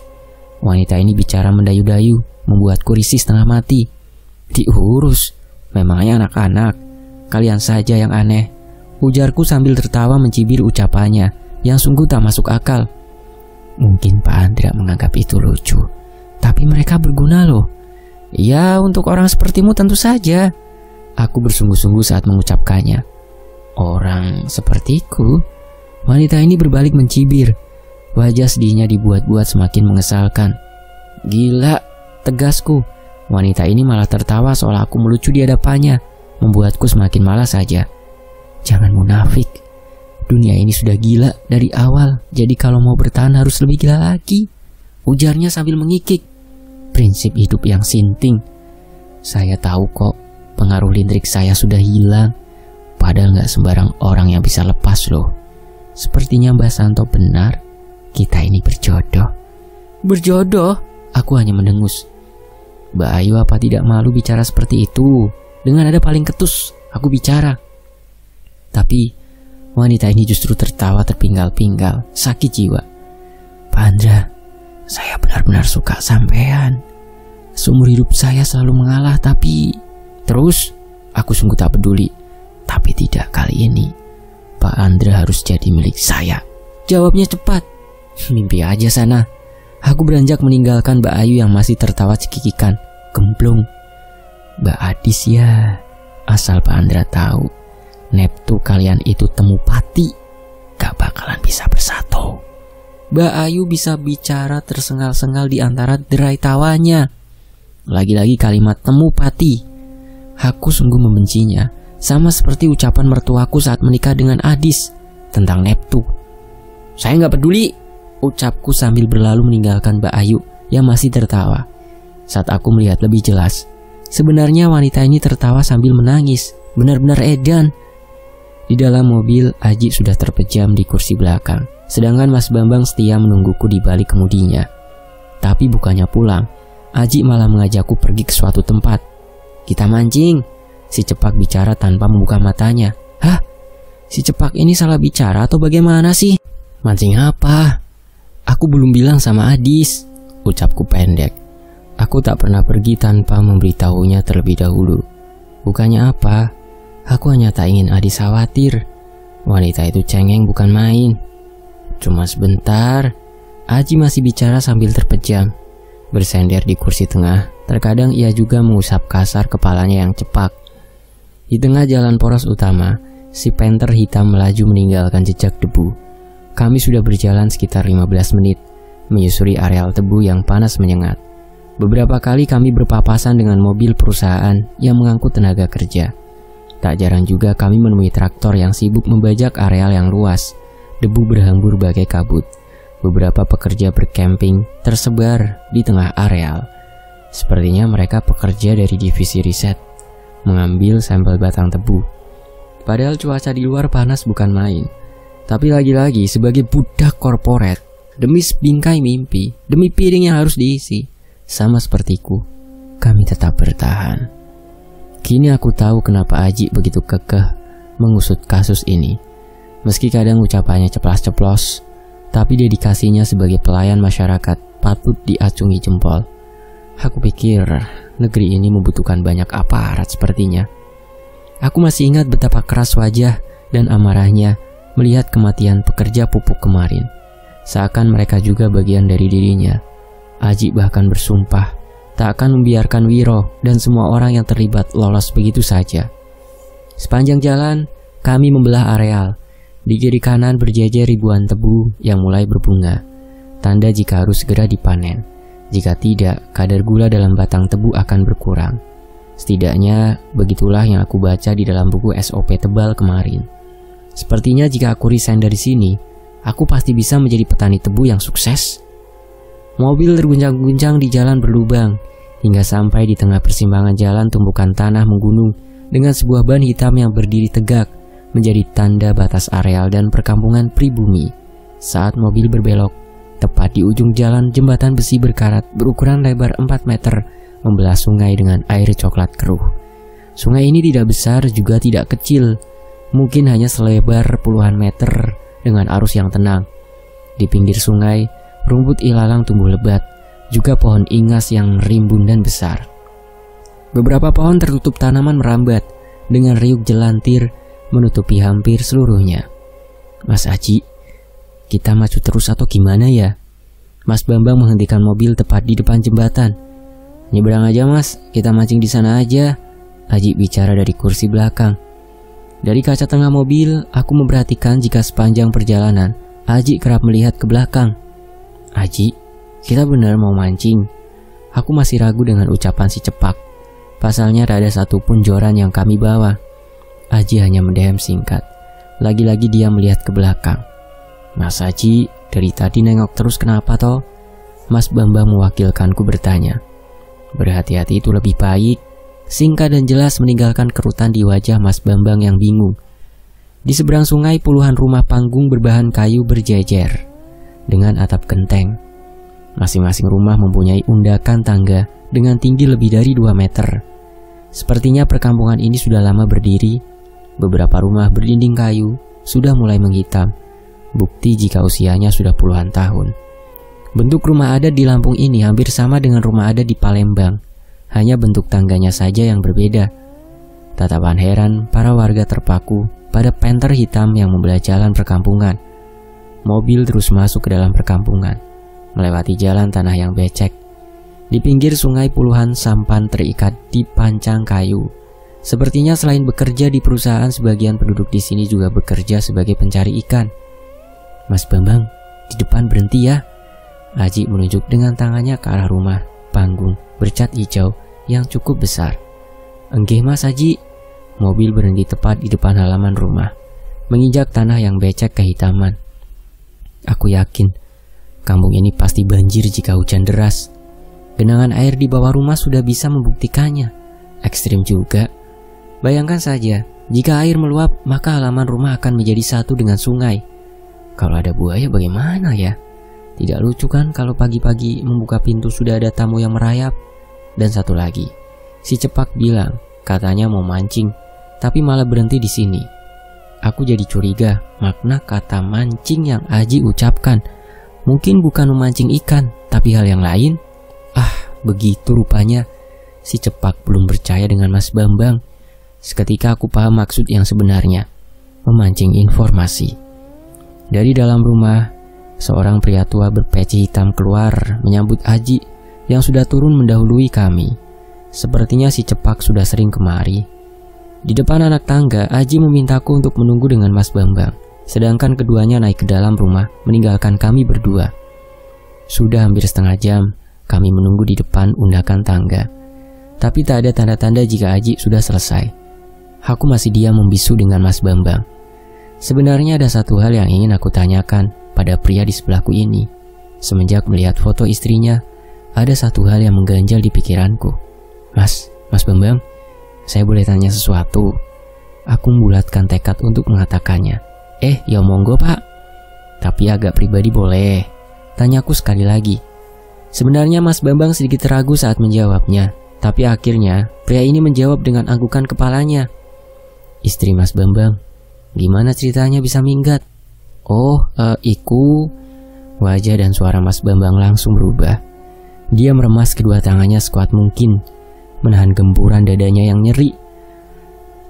Wanita ini bicara mendayu-dayu, membuatku risih setengah mati. Diurus? Memangnya anak-anak? Kalian saja yang aneh. Ujarku sambil tertawa mencibir ucapannya yang sungguh tak masuk akal. Mungkin Pak Andra menganggap itu lucu, tapi mereka berguna loh. Ya, untuk orang sepertimu tentu saja. Aku bersungguh-sungguh saat mengucapkannya. Orang sepertiku? Wanita ini berbalik mencibir. Wajah sedihnya dibuat-buat semakin mengesalkan. Gila, tegasku. Wanita ini malah tertawa seolah aku melucu di hadapannya, membuatku semakin malas saja. Jangan munafik. Dunia ini sudah gila dari awal, jadi kalau mau bertahan harus lebih gila lagi. Ujarnya sambil mengikik. Prinsip hidup yang sinting. Saya tahu kok, pengaruh lintrik saya sudah hilang. Padahal gak sembarang orang yang bisa lepas loh. Sepertinya Mbak Santo benar, kita ini berjodoh. Berjodoh? Aku hanya mendengus. Mbak Ayu apa tidak malu bicara seperti itu? Dengan nada paling ketus, aku bicara. Tapi wanita ini justru tertawa terpinggal-pinggal, sakit jiwa. Pak Andra, saya benar-benar suka sampean. Seumur hidup saya selalu mengalah, tapi... Terus, aku sungguh tak peduli. Tapi tidak kali ini. Pak Andra harus jadi milik saya. Jawabnya cepat. Mimpi aja sana. Aku beranjak meninggalkan Mbak Ayu yang masih tertawa cekikikan. Gemblong. Mbak Adis ya, Asal Pak Andra tahu, Neptu kalian itu temu pati, gak bakalan bisa bersatu. Mbak Ayu bisa bicara tersengal-sengal di antara derai tawanya. Lagi-lagi kalimat temu pati. Aku sungguh membencinya, sama seperti ucapan mertuaku saat menikah dengan Adis tentang Neptu. Saya gak peduli, ucapku sambil berlalu meninggalkan Mbak Ayu yang masih tertawa. Saat aku melihat lebih jelas, sebenarnya wanita ini tertawa sambil menangis, benar-benar edan. Di dalam mobil, Aji sudah terpejam di kursi belakang, sedangkan Mas Bambang setia menungguku di balik kemudinya. Tapi bukannya pulang, Aji malah mengajakku pergi ke suatu tempat. Kita mancing, si Cepak bicara tanpa membuka matanya. Hah? Si Cepak ini salah bicara atau bagaimana sih? Mancing apa? Aku belum bilang sama Adis, ucapku pendek. Aku tak pernah pergi tanpa memberitahunya terlebih dahulu. Bukannya apa, aku hanya tak ingin Adis khawatir. Wanita itu cengeng bukan main. Cuma sebentar, Aji masih bicara sambil terpejam. Bersender di kursi tengah, terkadang ia juga mengusap kasar kepalanya yang cepak. Di tengah jalan poros utama, si Panther hitam melaju meninggalkan jejak debu. Kami sudah berjalan sekitar 15 menit, menyusuri areal tebu yang panas menyengat. Beberapa kali kami berpapasan dengan mobil perusahaan yang mengangkut tenaga kerja. Tak jarang juga kami menemui traktor yang sibuk membajak areal yang luas. Debu berhambur bagai kabut. Beberapa pekerja bercamping tersebar di tengah areal. Sepertinya mereka pekerja dari divisi riset, mengambil sampel batang tebu. Padahal cuaca di luar panas bukan main. Tapi lagi-lagi sebagai budak korporat, demi sebingkai mimpi, demi piring yang harus diisi, sama sepertiku, kami tetap bertahan. Kini aku tahu kenapa Aji begitu kekeh mengusut kasus ini. Meski kadang ucapannya ceplas-ceplos, tapi dedikasinya sebagai pelayan masyarakat patut diacungi jempol. Aku pikir negeri ini membutuhkan banyak aparat sepertinya. Aku masih ingat betapa keras wajah dan amarahnya melihat kematian pekerja pupuk kemarin. Seakan mereka juga bagian dari dirinya. Aji bahkan bersumpah tak akan membiarkan Wiro dan semua orang yang terlibat lolos begitu saja. Sepanjang jalan, kami membelah areal. Di kiri kanan berjejer ribuan tebu yang mulai berbunga, tanda jika harus segera dipanen. Jika tidak, kadar gula dalam batang tebu akan berkurang. Setidaknya, begitulah yang aku baca di dalam buku SOP tebal kemarin. Sepertinya jika aku resign dari sini, aku pasti bisa menjadi petani tebu yang sukses. Mobil terguncang-guncang di jalan berlubang, hingga sampai di tengah persimpangan jalan tumbukan tanah menggunung dengan sebuah ban hitam yang berdiri tegak, menjadi tanda batas areal dan perkampungan pribumi. Saat mobil berbelok, tepat di ujung jalan jembatan besi berkarat berukuran lebar 4 meter membelah sungai dengan air coklat keruh. Sungai ini tidak besar juga tidak kecil, mungkin hanya selebar puluhan meter dengan arus yang tenang. Di pinggir sungai, rumput ilalang tumbuh lebat, juga pohon ingas yang rimbun dan besar. Beberapa pohon tertutup tanaman merambat dengan riuk jelantir menutupi hampir seluruhnya. Mas Aji, kita maju terus atau gimana ya? Mas Bambang menghentikan mobil tepat di depan jembatan. Nyebrang aja mas, kita mancing di sana aja, Aji bicara dari kursi belakang. Dari kaca tengah mobil, aku memperhatikan jika sepanjang perjalanan Aji kerap melihat ke belakang. Aji, kita benar mau mancing? Aku masih ragu dengan ucapan si Cepak. Pasalnya tak ada satupun joran yang kami bawa. Aji hanya mendehem singkat. Lagi-lagi dia melihat ke belakang. Mas Aji, dari tadi nengok terus kenapa toh? Mas Bambang mewakilkanku bertanya. Berhati-hati itu lebih baik. Singkat dan jelas meninggalkan kerutan di wajah Mas Bambang yang bingung. Di seberang sungai puluhan rumah panggung berbahan kayu berjejer dengan atap genteng. Masing-masing rumah mempunyai undakan tangga dengan tinggi lebih dari 2 meter. Sepertinya perkampungan ini sudah lama berdiri. Beberapa rumah berdinding kayu sudah mulai menghitam, bukti jika usianya sudah puluhan tahun. Bentuk rumah adat di Lampung ini hampir sama dengan rumah adat di Palembang, hanya bentuk tangganya saja yang berbeda. Tatapan heran para warga terpaku pada Panther hitam yang membelah jalan perkampungan. Mobil terus masuk ke dalam perkampungan, melewati jalan tanah yang becek. Di pinggir sungai puluhan sampan terikat di pancang kayu. Sepertinya selain bekerja di perusahaan, sebagian penduduk di sini juga bekerja sebagai pencari ikan. Mas Bambang, di depan berhenti ya. Aji menunjuk dengan tangannya ke arah rumah panggung bercat hijau yang cukup besar. Enggih Mas Aji. Mobil berhenti tepat di depan halaman rumah, menginjak tanah yang becek kehitaman. Aku yakin kampung ini pasti banjir jika hujan deras. Genangan air di bawah rumah sudah bisa membuktikannya. Ekstrim juga. Bayangkan saja, jika air meluap, maka halaman rumah akan menjadi satu dengan sungai. Kalau ada buaya bagaimana ya? Tidak lucu kan kalau pagi-pagi membuka pintu sudah ada tamu yang merayap? Dan satu lagi, si Cepak bilang katanya mau mancing, tapi malah berhenti di sini. Aku jadi curiga makna kata mancing yang Aji ucapkan. Mungkin bukan memancing ikan, tapi hal yang lain. Begitu rupanya. Si Cepak belum percaya dengan Mas Bambang. Seketika aku paham maksud yang sebenarnya, memancing informasi. Dari dalam rumah, seorang pria tua berpeci hitam keluar menyambut Aji yang sudah turun mendahului kami. Sepertinya si Cepak sudah sering kemari. Di depan anak tangga, Aji memintaku untuk menunggu dengan Mas Bambang, sedangkan keduanya naik ke dalam rumah meninggalkan kami berdua. Sudah hampir setengah jam kami menunggu di depan undakan tangga, tapi tak ada tanda-tanda jika Aji sudah selesai. Aku masih diam membisu dengan Mas Bambang. Sebenarnya ada satu hal yang ingin aku tanyakan pada pria di sebelahku ini. Semenjak melihat foto istrinya, ada satu hal yang mengganjal di pikiranku. Mas Bambang, saya boleh tanya sesuatu? Aku membulatkan tekad untuk mengatakannya. Ya monggo Pak. Tapi agak pribadi boleh. Tanyaku sekali lagi. Sebenarnya Mas Bambang sedikit ragu saat menjawabnya, tapi akhirnya pria ini menjawab dengan anggukan kepalanya. Istri Mas Bambang, gimana ceritanya bisa minggat? Iku. Wajah dan suara Mas Bambang langsung berubah. Dia meremas kedua tangannya sekuat mungkin, menahan gempuran dadanya yang nyeri.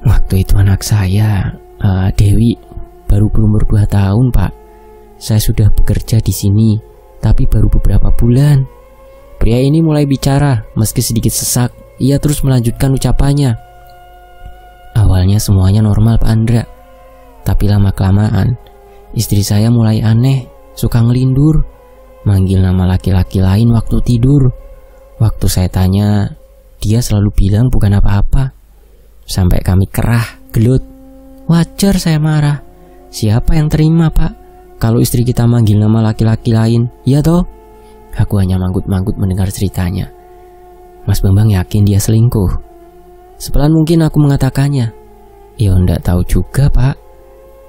Waktu itu anak saya, Dewi, baru berumur 2 tahun, Pak. Saya sudah bekerja di sini, tapi baru beberapa bulan. Pria ini mulai bicara, meski sedikit sesak. Ia terus melanjutkan ucapannya. Awalnya semuanya normal, Pak Andra. Tapi lama-kelamaan, istri saya mulai aneh, suka ngelindur, manggil nama laki-laki lain waktu tidur. Waktu saya tanya, dia selalu bilang bukan apa-apa. Sampai kami kerah, gelut. Wajar saya marah. Siapa yang terima, Pak, kalau istri kita manggil nama laki-laki lain? Iya toh? Aku hanya manggut-manggut mendengar ceritanya. Mas Bambang yakin dia selingkuh. Sepelan mungkin aku mengatakannya. Ya ndak tahu juga, Pak.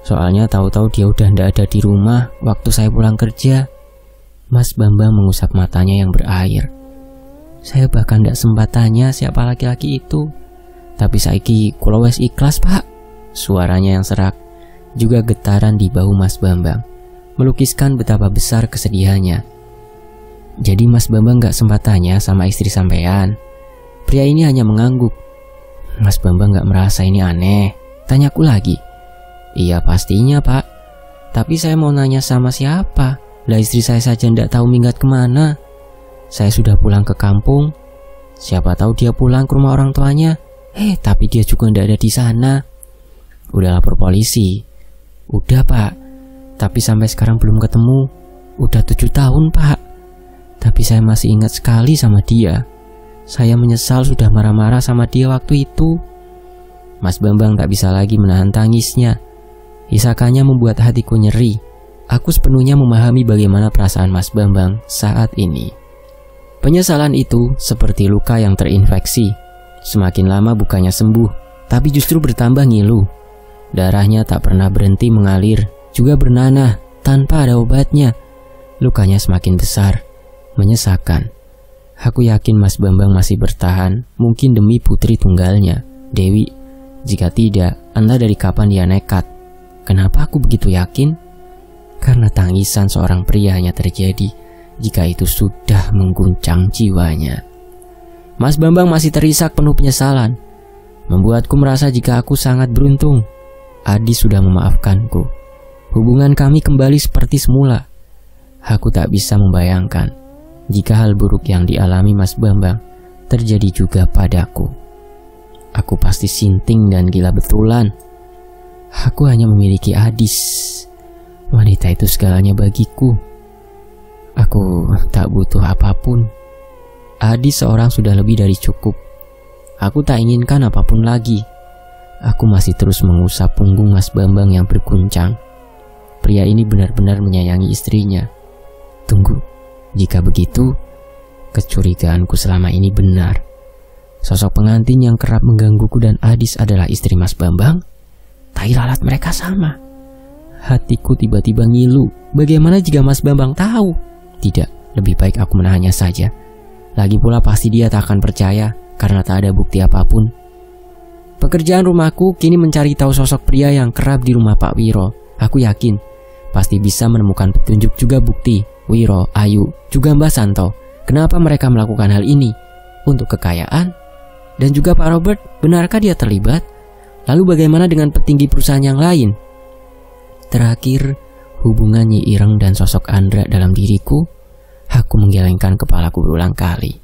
Soalnya tahu-tahu dia udah ndak ada di rumah waktu saya pulang kerja. Mas Bambang mengusap matanya yang berair. Saya bahkan ndak sempat tanya siapa laki-laki itu. Tapi saiki kula wis ikhlas, Pak. Suaranya yang serak, juga getaran di bahu Mas Bambang, melukiskan betapa besar kesedihannya. Jadi Mas Bambang gak sempat tanya sama istri sampean? Pria ini hanya mengangguk. Mas Bambang gak merasa ini aneh? Tanyaku lagi. Iya pastinya, Pak. Tapi saya mau nanya sama siapa? Lah istri saya saja ndak tahu minggat kemana. Saya sudah pulang ke kampung. Siapa tahu dia pulang ke rumah orang tuanya. Tapi dia juga ndak ada di sana. Udah lapor polisi. Udah, Pak. Tapi sampai sekarang belum ketemu. Udah 7 tahun, Pak. Tapi saya masih ingat sekali sama dia. Saya menyesal sudah marah-marah sama dia waktu itu. Mas Bambang tak bisa lagi menahan tangisnya. Hisakannya membuat hatiku nyeri. Aku sepenuhnya memahami bagaimana perasaan Mas Bambang saat ini. Penyesalan itu seperti luka yang terinfeksi. Semakin lama bukannya sembuh, tapi justru bertambah ngilu. Darahnya tak pernah berhenti mengalir, juga bernanah tanpa ada obatnya. Lukanya semakin besar, menyesakan. Aku yakin Mas Bambang masih bertahan, mungkin demi putri tunggalnya, Dewi. Jika tidak, entah dari kapan dia nekat. Kenapa aku begitu yakin? Karena tangisan seorang pria hanya terjadi jika itu sudah mengguncang jiwanya. Mas Bambang masih terisak penuh penyesalan, membuatku merasa jika aku sangat beruntung. Adi sudah memaafkanku. Hubungan kami kembali seperti semula. Aku tak bisa membayangkan jika hal buruk yang dialami Mas Bambang terjadi juga padaku. Aku pasti sinting dan gila betulan. Aku hanya memiliki Adis. Wanita itu segalanya bagiku. Aku tak butuh apapun. Adis seorang sudah lebih dari cukup. Aku tak inginkan apapun lagi. Aku masih terus mengusap punggung Mas Bambang yang berguncang. Pria ini benar-benar menyayangi istrinya. Tunggu, jika begitu, kecurigaanku selama ini benar. Sosok pengantin yang kerap menggangguku dan Adis adalah istri Mas Bambang. Tai lalat mereka sama. Hatiku tiba-tiba ngilu. Bagaimana jika Mas Bambang tahu? Tidak, lebih baik aku menahannya saja. Lagi pula pasti dia tak akan percaya karena tak ada bukti apapun. Pekerjaan rumahku kini mencari tahu sosok pria yang kerap di rumah Pak Wiro. Aku yakin pasti bisa menemukan petunjuk juga bukti. Wiro, Ayu, juga Mbak Santo. Kenapa mereka melakukan hal ini? Untuk kekayaan? Dan juga Pak Robert, benarkah dia terlibat? Lalu bagaimana dengan petinggi perusahaan yang lain? Terakhir, hubungan Nyi Ireng dan sosok Andra dalam diriku. Aku menggelengkan kepalaku berulang kali.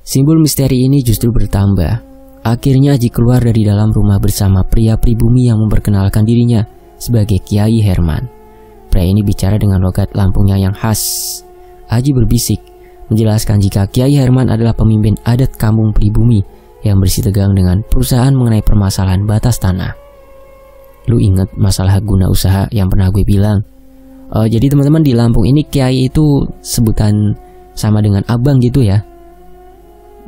Simbol misteri ini justru bertambah. Akhirnya Aji keluar dari dalam rumah bersama pria pribumi yang memperkenalkan dirinya sebagai Kiai Herman. Pria ini bicara dengan logat Lampungnya yang khas. Aji berbisik, menjelaskan jika Kiai Herman adalah pemimpin adat kampung pribumi yang bersitegang dengan perusahaan mengenai permasalahan batas tanah. Lu inget masalah hak guna usaha yang pernah gue bilang? Jadi teman-teman, di Lampung ini Kiai itu sebutan sama dengan abang gitu ya.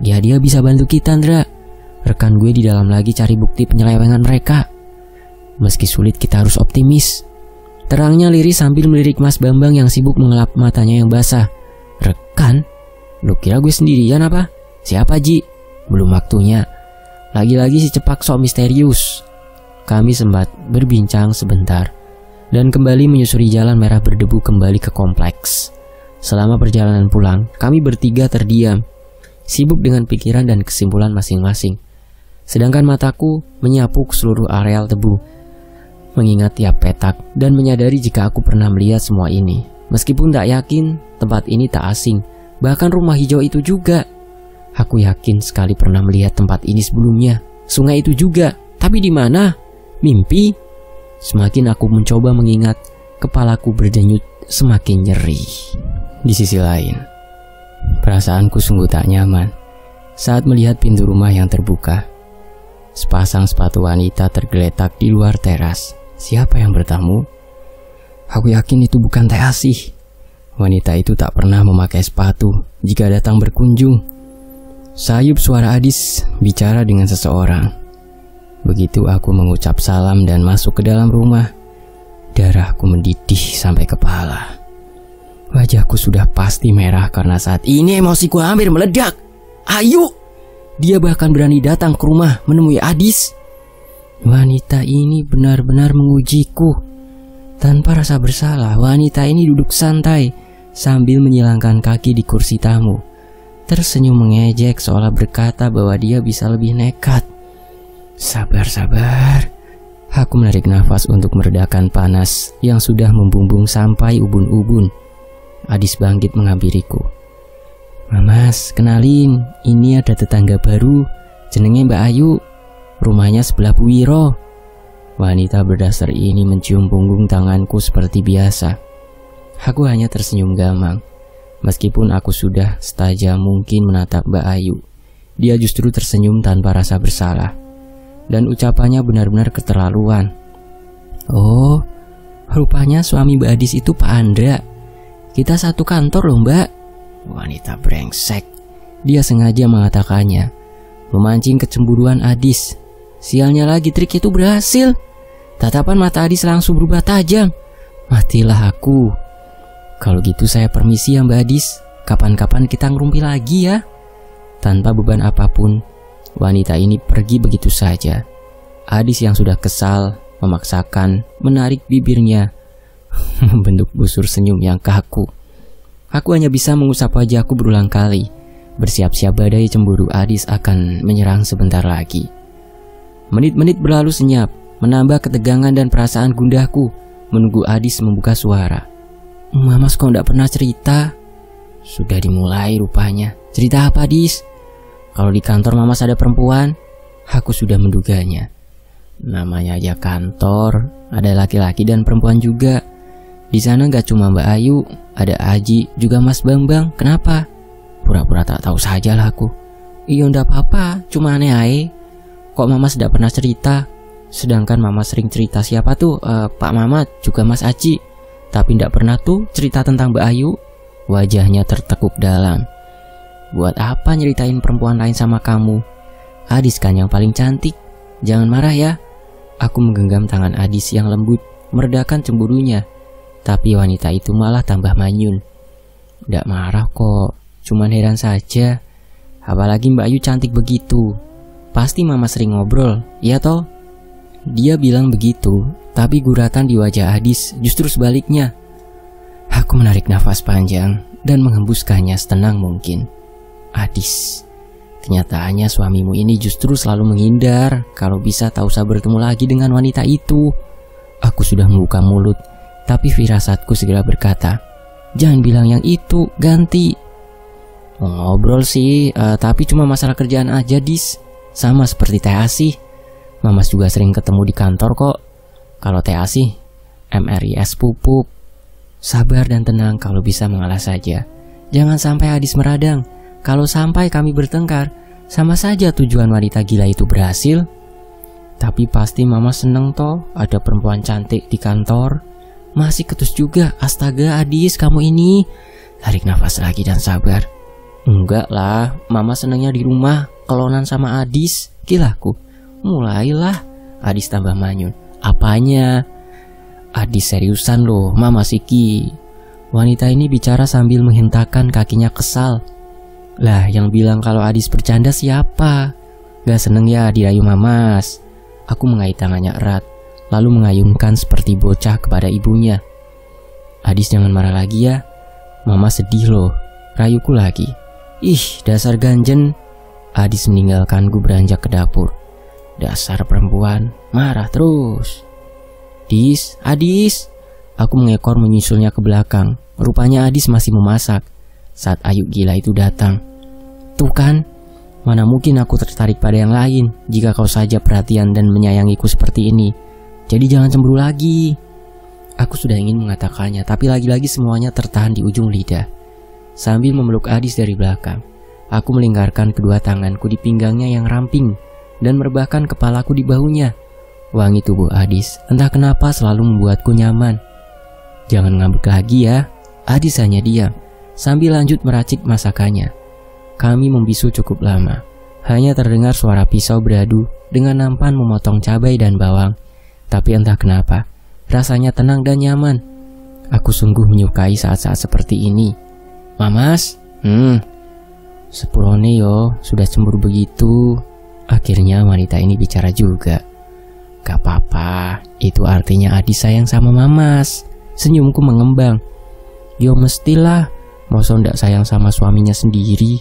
Ya, dia bisa bantu kita, Ndra. Rekan gue di dalam lagi cari bukti penyelewengan mereka. Meski sulit, kita harus optimis. Terangnya liris sambil melirik Mas Bambang yang sibuk mengelap matanya yang basah. Rekan? Lu kira gue sendirian apa? Siapa, Ji? Belum waktunya. Lagi-lagi si Cepak sok misterius. Kami sempat berbincang sebentar dan kembali menyusuri jalan merah berdebu kembali ke kompleks. Selama perjalanan pulang, kami bertiga terdiam, sibuk dengan pikiran dan kesimpulan masing-masing. Sedangkan mataku menyapu ke seluruh areal debu, mengingat tiap petak dan menyadari jika aku pernah melihat semua ini. Meskipun tak yakin, tempat ini tak asing, bahkan rumah hijau itu juga. Aku yakin sekali pernah melihat tempat ini sebelumnya. Sungai itu juga, tapi di mana? Mimpi? Semakin aku mencoba mengingat, kepalaku berdenyut semakin nyeri. Di sisi lain, perasaanku sungguh tak nyaman saat melihat pintu rumah yang terbuka. Sepasang sepatu wanita tergeletak di luar teras. Siapa yang bertamu? Aku yakin itu bukan Teh Asih. Wanita itu tak pernah memakai sepatu jika datang berkunjung. Sayup suara Adis bicara dengan seseorang. Begitu aku mengucap salam dan masuk ke dalam rumah, darahku mendidih sampai kepala. Wajahku sudah pasti merah karena saat ini emosiku hampir meledak. Ayu! Dia bahkan berani datang ke rumah menemui Adis. Wanita ini benar-benar mengujiku. Tanpa rasa bersalah, wanita ini duduk santai sambil menyilangkan kaki di kursi tamu. Tersenyum mengejek seolah berkata bahwa dia bisa lebih nekat. Sabar. Aku menarik nafas untuk meredakan panas yang sudah membumbung sampai ubun-ubun. Adis bangkit menghampiriku. Mas, kenalin, ini ada tetangga baru, jenenge Mbak Ayu. Rumahnya sebelah Bu Wiro. Wanita berdasar ini mencium punggung tanganku seperti biasa. Aku hanya tersenyum gamang. Meskipun aku sudah setajam mungkin menatap Mbak Ayu, dia justru tersenyum tanpa rasa bersalah. Dan ucapannya benar-benar keterlaluan. Oh, rupanya suami Mbak Adis itu Pak Andra. Kita satu kantor loh, Mbak. Wanita brengsek. Dia sengaja mengatakannya, memancing kecemburuan Adis. Sialnya lagi trik itu berhasil. Tatapan mata Adis langsung berubah tajam. Matilah aku. Kalau gitu saya permisi ya Mbak Adis. Kapan-kapan kita ngerumpi lagi ya. Tanpa beban apapun, wanita ini pergi begitu saja. Adis yang sudah kesal memaksakan menarik bibirnya, membentuk busur senyum yang kaku. Aku hanya bisa mengusap wajahku berulang kali, bersiap-siap badai cemburu Adis akan menyerang sebentar lagi. Menit-menit berlalu senyap, menambah ketegangan dan perasaan gundahku menunggu Adis membuka suara. Mas kok gak pernah cerita? Sudah dimulai rupanya. Cerita apa, Adis? Kalau di kantor Mamas ada perempuan, Aku sudah menduganya. Namanya aja kantor, ada laki-laki dan perempuan juga. Di sana gak cuma Mbak Ayu, ada Aji, juga Mas Bambang. Kenapa? Pura-pura tak tahu sajalah aku. Iya ndak apa-apa, cuma aneh ae. Kok Mama tidak pernah cerita? Sedangkan Mama sering cerita siapa tuh? Pak Mamat, juga Mas Aji. Tapi ndak pernah tuh cerita tentang Mbak Ayu. Wajahnya tertekuk dalam. Buat apa nyeritain perempuan lain sama kamu? Adis kan yang paling cantik. Jangan marah ya. Aku menggenggam tangan Adis yang lembut, meredakan cemburunya. Tapi wanita itu malah tambah manyun. Ndak marah kok, cuman heran saja. Apalagi Mbak Ayu cantik begitu. Pasti Mama sering ngobrol, iya toh? Dia bilang begitu, tapi guratan di wajah Adis justru sebaliknya. Aku menarik nafas panjang dan menghembuskannya setenang mungkin. Adis, kenyataannya suamimu ini justru selalu menghindar. Kalau bisa tak usah bertemu lagi dengan wanita itu. Aku sudah membuka mulut, tapi firasatku segera berkata, jangan bilang yang itu, ganti. Ngobrol sih, tapi cuma masalah kerjaan aja, Dis. Sama seperti Teh Asih. Mamas juga sering ketemu di kantor kok. Kalau Teh Asih, MRIS pupuk. Sabar dan tenang, kalau bisa mengalah saja. Jangan sampai Adis meradang. Kalau sampai kami bertengkar, sama saja tujuan wanita gila itu berhasil. Tapi pasti Mama seneng toh ada perempuan cantik di kantor. Masih ketus juga, astaga Adis kamu ini. Tarik nafas lagi dan sabar. Enggak lah, Mama senengnya di rumah, kelonan sama Adis. Gilaku, mulailah. Adis tambah manyun. Apanya? Adis seriusan loh, Mama Siki. Wanita ini bicara sambil menghentakkan kakinya kesal. Lah, yang bilang kalau Adis bercanda siapa? Gak seneng ya dirayu Mamas. Aku mengait tangannya erat, lalu mengayunkan seperti bocah kepada ibunya. Adis jangan marah lagi ya. Mama sedih loh, rayuku lagi. Ih, dasar ganjen. Adis meninggalkanku beranjak ke dapur. Dasar perempuan, marah terus. Dis, Adis. Aku mengekor menyusulnya ke belakang. Rupanya Adis masih memasak saat Ayu gila itu datang. Tuh kan, mana mungkin aku tertarik pada yang lain jika kau saja perhatian dan menyayangiku seperti ini. Jadi jangan cemburu lagi. Aku sudah ingin mengatakannya, tapi lagi-lagi semuanya tertahan di ujung lidah. Sambil memeluk Adis dari belakang, aku melingkarkan kedua tanganku di pinggangnya yang ramping dan merebahkan kepalaku di bahunya. Wangi tubuh Adis entah kenapa selalu membuatku nyaman. Jangan ngambek lagi ya. Adis hanya diam sambil lanjut meracik masakannya. Kami membisu cukup lama. Hanya terdengar suara pisau beradu dengan nampan memotong cabai dan bawang. Tapi entah kenapa, rasanya tenang dan nyaman. Aku sungguh menyukai saat-saat seperti ini. Mamas, sepurone yo, sudah cemburu begitu. Akhirnya wanita ini bicara juga. Gak apa-apa, itu artinya Adis sayang sama Mamas. Senyumku mengembang. Yo mestilah, masa ndak sayang sama suaminya sendiri.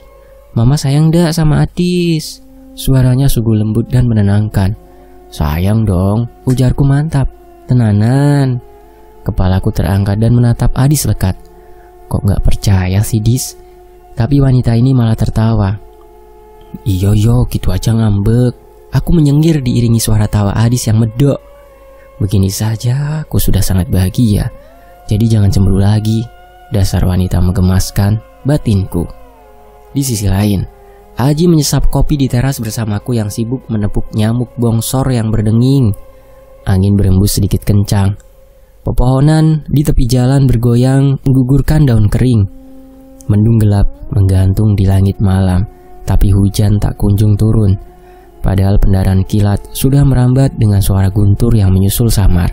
Mama sayang ndak sama Adis? Suaranya sungguh lembut dan menenangkan. Sayang dong, ujarku mantap. Tenanan. Kepalaku terangkat dan menatap Adis lekat. Kok gak percaya sih Dis? Tapi wanita ini malah tertawa. Iyo gitu aja ngambek. Aku menyengir diiringi suara tawa Adis yang medok. Begini saja aku sudah sangat bahagia. Jadi jangan cemburu lagi. Dasar wanita menggemaskan batinku. Di sisi lain, Aji menyesap kopi di teras bersamaku yang sibuk menepuk nyamuk bongsor yang berdenging. Angin berembus sedikit kencang. Pepohonan di tepi jalan bergoyang menggugurkan daun kering. Mendung gelap menggantung di langit malam, tapi hujan tak kunjung turun. Padahal pendaran kilat sudah merambat dengan suara guntur yang menyusul samar.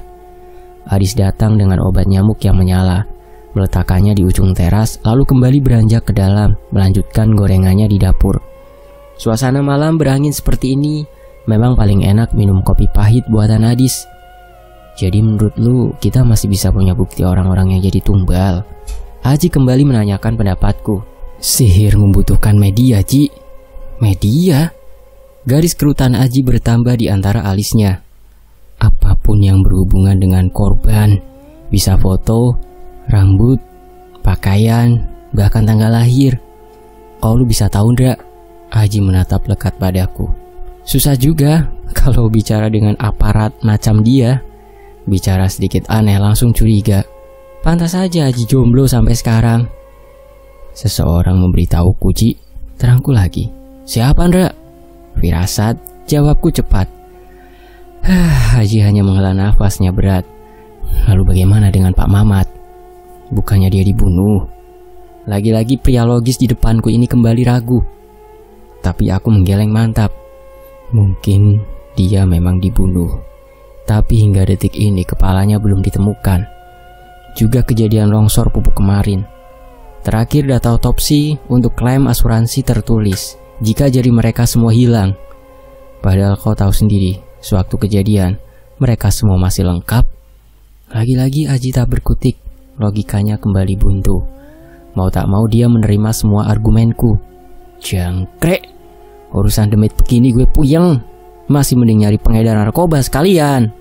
Adis datang dengan obat nyamuk yang menyala, meletakkannya di ujung teras, lalu kembali beranjak ke dalam, melanjutkan gorengannya di dapur. Suasana malam berangin seperti ini memang paling enak minum kopi pahit buatan Adis. Jadi menurut lu, kita masih bisa punya bukti orang-orang yang jadi tumbal? Aji kembali menanyakan pendapatku. Sihir membutuhkan media, Ji. Media? Garis kerutan Aji bertambah di antara alisnya. Apapun yang berhubungan dengan korban, bisa foto, rambut, pakaian, bahkan tanggal lahir. Kau lu bisa tahu ndak? Aji menatap lekat padaku. Susah juga kalau bicara dengan aparat macam dia. Bicara sedikit aneh langsung curiga. Pantas saja Aji jomblo sampai sekarang. Seseorang memberitahuku, Ji. Terangku lagi. Siapa, Ndra? Firasat, jawabku cepat. Aji hanya menghela nafasnya berat. Lalu bagaimana dengan Pak Mamat? Bukannya dia dibunuh? Lagi-lagi pria logis di depanku ini kembali ragu. Tapi aku menggeleng mantap. Mungkin dia memang dibunuh. Tapi hingga detik ini kepalanya belum ditemukan. Juga kejadian longsor pupuk kemarin. Terakhir data otopsi untuk klaim asuransi tertulis jika jari mereka semua hilang. Padahal kau tahu sendiri, sewaktu kejadian mereka semua masih lengkap. Lagi-lagi Aji tak berkutik. Logikanya kembali buntu. Mau tak mau dia menerima semua argumenku. Jangkrik, urusan demit begini gue puyeng. Masih mending nyari pengedar narkoba sekalian.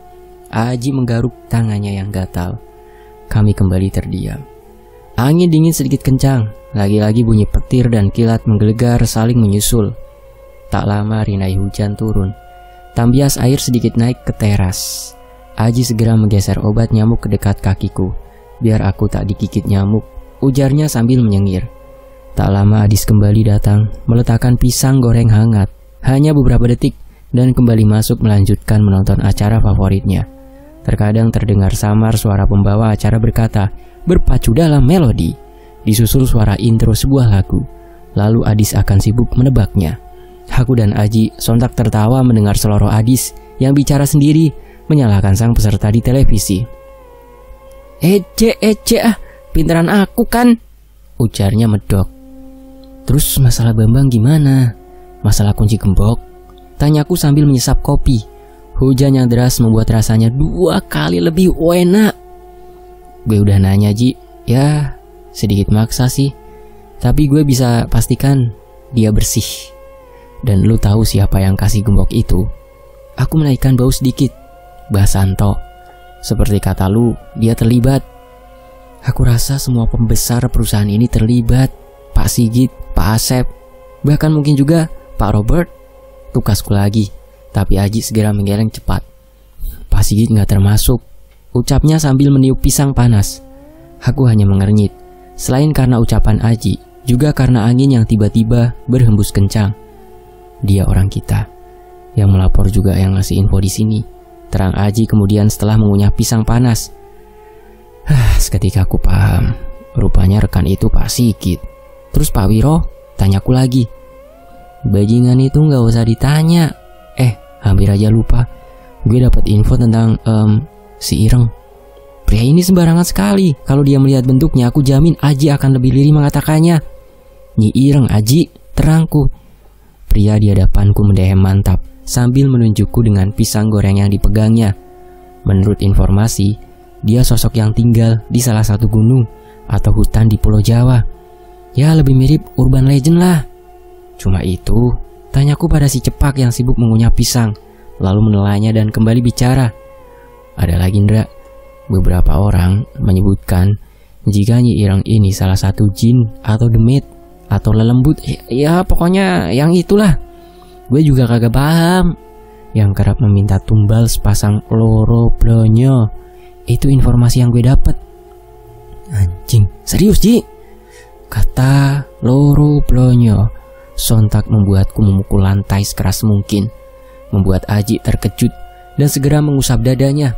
Aji menggaruk tangannya yang gatal. Kami kembali terdiam. Angin dingin sedikit kencang. Lagi-lagi bunyi petir dan kilat menggelegar saling menyusul. Tak lama rinai hujan turun. Tambias air sedikit naik ke teras. Aji segera menggeser obat nyamuk ke dekat kakiku. Biar aku tak digigit nyamuk, ujarnya sambil menyengir. Tak lama Adis kembali datang, meletakkan pisang goreng hangat. Hanya beberapa detik dan kembali masuk melanjutkan menonton acara favoritnya. Terkadang terdengar samar suara pembawa acara berkata, berpacu dalam melodi. Disusul suara intro sebuah lagu. Lalu Adis akan sibuk menebaknya. Aku dan Aji sontak tertawa mendengar seloroh Adis yang bicara sendiri menyalahkan sang peserta di televisi. Ece pinteran aku kan, ujarnya medok. Terus masalah Bambang gimana? Masalah kunci gembok? Tanyaku sambil menyesap kopi. Hujan yang deras membuat rasanya 2 kali lebih enak. Gue udah nanya, Ji. Ya, sedikit maksa sih. Tapi gue bisa pastikan dia bersih. Dan lu tahu siapa yang kasih gembok itu? Aku menaikkan bau sedikit. Bah Santo. Seperti kata lu, dia terlibat. Aku rasa semua pembesar perusahaan ini terlibat. Pak Sigit, Pak Asep, bahkan mungkin juga Pak Robert. Tukasku lagi. Tapi Aji segera menggeleng cepat. Pak Sigit gak termasuk, ucapnya sambil meniup pisang panas. Aku hanya mengernyit. Selain karena ucapan Aji, juga karena angin yang tiba-tiba berhembus kencang. Dia orang kita. Yang melapor juga yang ngasih info di sini. Terang Aji kemudian setelah mengunyah pisang panas. Seketika aku paham. Rupanya rekan itu Pak Sigit. Terus Pak Wiro? Tanyaku lagi. Bajingan itu gak usah ditanya. Hampir aja lupa. Gue dapat info tentang si Ireng. Pria ini sembarangan sekali. Kalau dia melihat bentuknya, aku jamin Aji akan lebih lirih mengatakannya. Nyi Ireng, Aji, terangku. Pria di hadapanku mendehem mantap sambil menunjukku dengan pisang goreng yang dipegangnya. Menurut informasi, dia sosok yang tinggal di salah satu gunung atau hutan di Pulau Jawa. Ya, lebih mirip urban legend lah. Cuma itu, tanyaku pada si cepak yang sibuk mengunyah pisang, lalu menelannya dan kembali bicara. Ada lagi, Ndra. Beberapa orang menyebutkan jika Nyi Ireng ini salah satu jin atau demit atau lelembut. Ya pokoknya yang itulah. Gue juga kagak paham. Yang kerap meminta tumbal sepasang loro blonyo. Itu informasi yang gue dapet. Anjing, serius Ji? Kata loro blonyo sontak membuatku memukul lantai sekeras mungkin. Membuat Aji terkejut dan segera mengusap dadanya.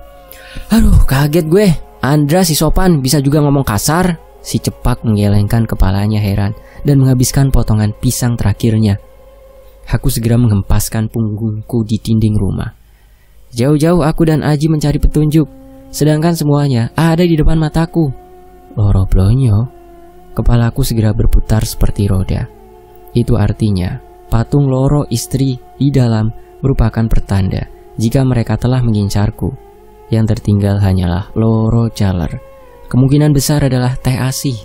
Aduh, kaget gue. Andra si sopan bisa juga ngomong kasar. Si cepak menggelengkan kepalanya heran dan menghabiskan potongan pisang terakhirnya. Aku segera menghempaskan punggungku di dinding rumah. Jauh-jauh aku dan Aji mencari petunjuk, sedangkan semuanya ada di depan mataku. Loro blonyo. Kepalaku segera berputar seperti roda. Itu artinya patung Loro istri di dalam merupakan pertanda jika mereka telah mengincarku. Yang tertinggal hanyalah Loro Jaler. Kemungkinan besar adalah Teh Asih.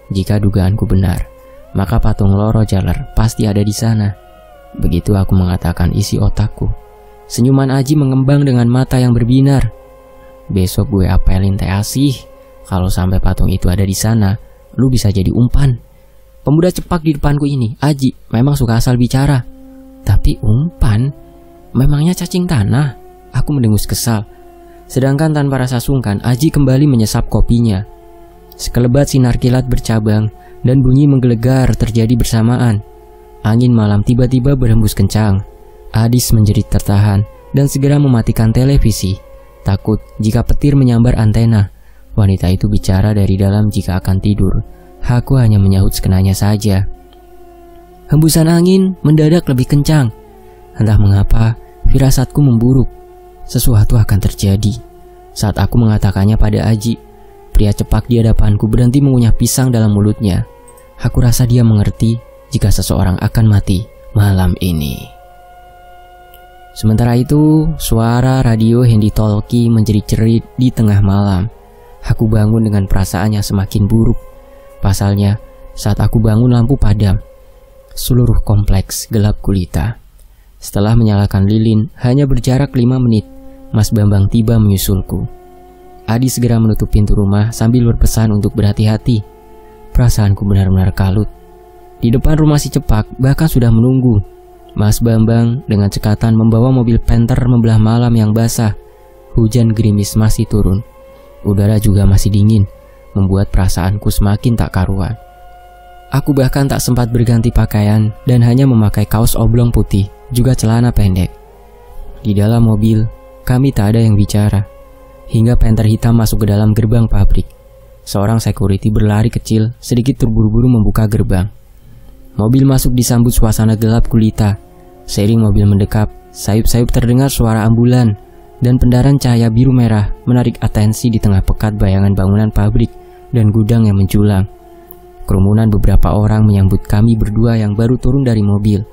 Jika dugaanku benar, maka patung Loro Jaler pasti ada di sana. Begitu aku mengatakan isi otakku. Senyuman Aji mengembang dengan mata yang berbinar. Besok gue apelin Teh Asih. Kalau sampai patung itu ada di sana, lu bisa jadi umpan. Pemuda cepak di depanku ini, Aji, memang suka asal bicara. Tapi umpan, Memangnya cacing tanah? Aku mendengus kesal. Sedangkan tanpa rasa sungkan, Aji kembali menyesap kopinya. Sekelebat sinar kilat bercabang dan bunyi menggelegar terjadi bersamaan. Angin malam tiba-tiba berhembus kencang. Adis menjerit tertahan dan segera mematikan televisi. Takut jika petir menyambar antena. Wanita itu bicara dari dalam jika akan tidur. Aku hanya menyahut sekenanya saja. Hembusan angin mendadak lebih kencang. Entah mengapa, firasatku memburuk. Sesuatu akan terjadi. Saat aku mengatakannya pada Aji, pria cepak di hadapanku berhenti mengunyah pisang dalam mulutnya. Aku rasa dia mengerti jika seseorang akan mati malam ini. Sementara itu, suara radio Handy Talkie menjerit-jerit di tengah malam. Aku bangun dengan perasaan yang semakin buruk. Pasalnya, saat aku bangun lampu padam. Seluruh kompleks gelap gulita. Setelah menyalakan lilin, hanya berjarak 5 menit, Mas Bambang tiba menyusulku. Adi segera menutup pintu rumah sambil berpesan untuk berhati-hati. Perasaanku benar-benar kalut. Di depan rumah si cepak bahkan sudah menunggu. Mas Bambang dengan cekatan membawa mobil Panther membelah malam yang basah. Hujan gerimis masih turun. Udara juga masih dingin, membuat perasaanku semakin tak karuan. Aku bahkan tak sempat berganti pakaian dan hanya memakai kaos oblong putih, juga celana pendek. Di dalam mobil, kami tak ada yang bicara. Hingga Panther hitam masuk ke dalam gerbang pabrik. Seorang security berlari kecil, sedikit terburu-buru membuka gerbang. Mobil masuk disambut suasana gelap gulita. Seiring mobil mendekat, sayup-sayup terdengar suara ambulan, dan pendaran cahaya biru merah menarik atensi di tengah pekat bayangan bangunan pabrik dan gudang yang menjulang. Kerumunan beberapa orang menyambut kami berdua yang baru turun dari mobil.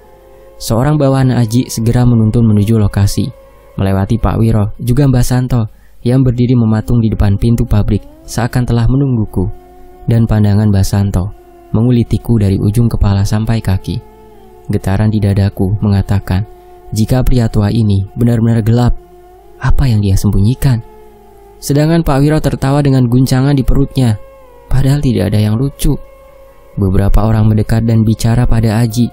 Seorang bawahan Aji segera menuntun menuju lokasi, melewati Pak Wiro, juga Mbak Santo, yang berdiri mematung di depan pintu pabrik seakan telah menungguku. Dan pandangan Mbak Santo mengulitiku dari ujung kepala sampai kaki. Getaran di dadaku mengatakan, jika pria tua ini benar-benar gelap, apa yang dia sembunyikan? Sedangkan Pak Wiro tertawa dengan guncangan di perutnya, padahal tidak ada yang lucu. Beberapa orang mendekat dan bicara pada Aji,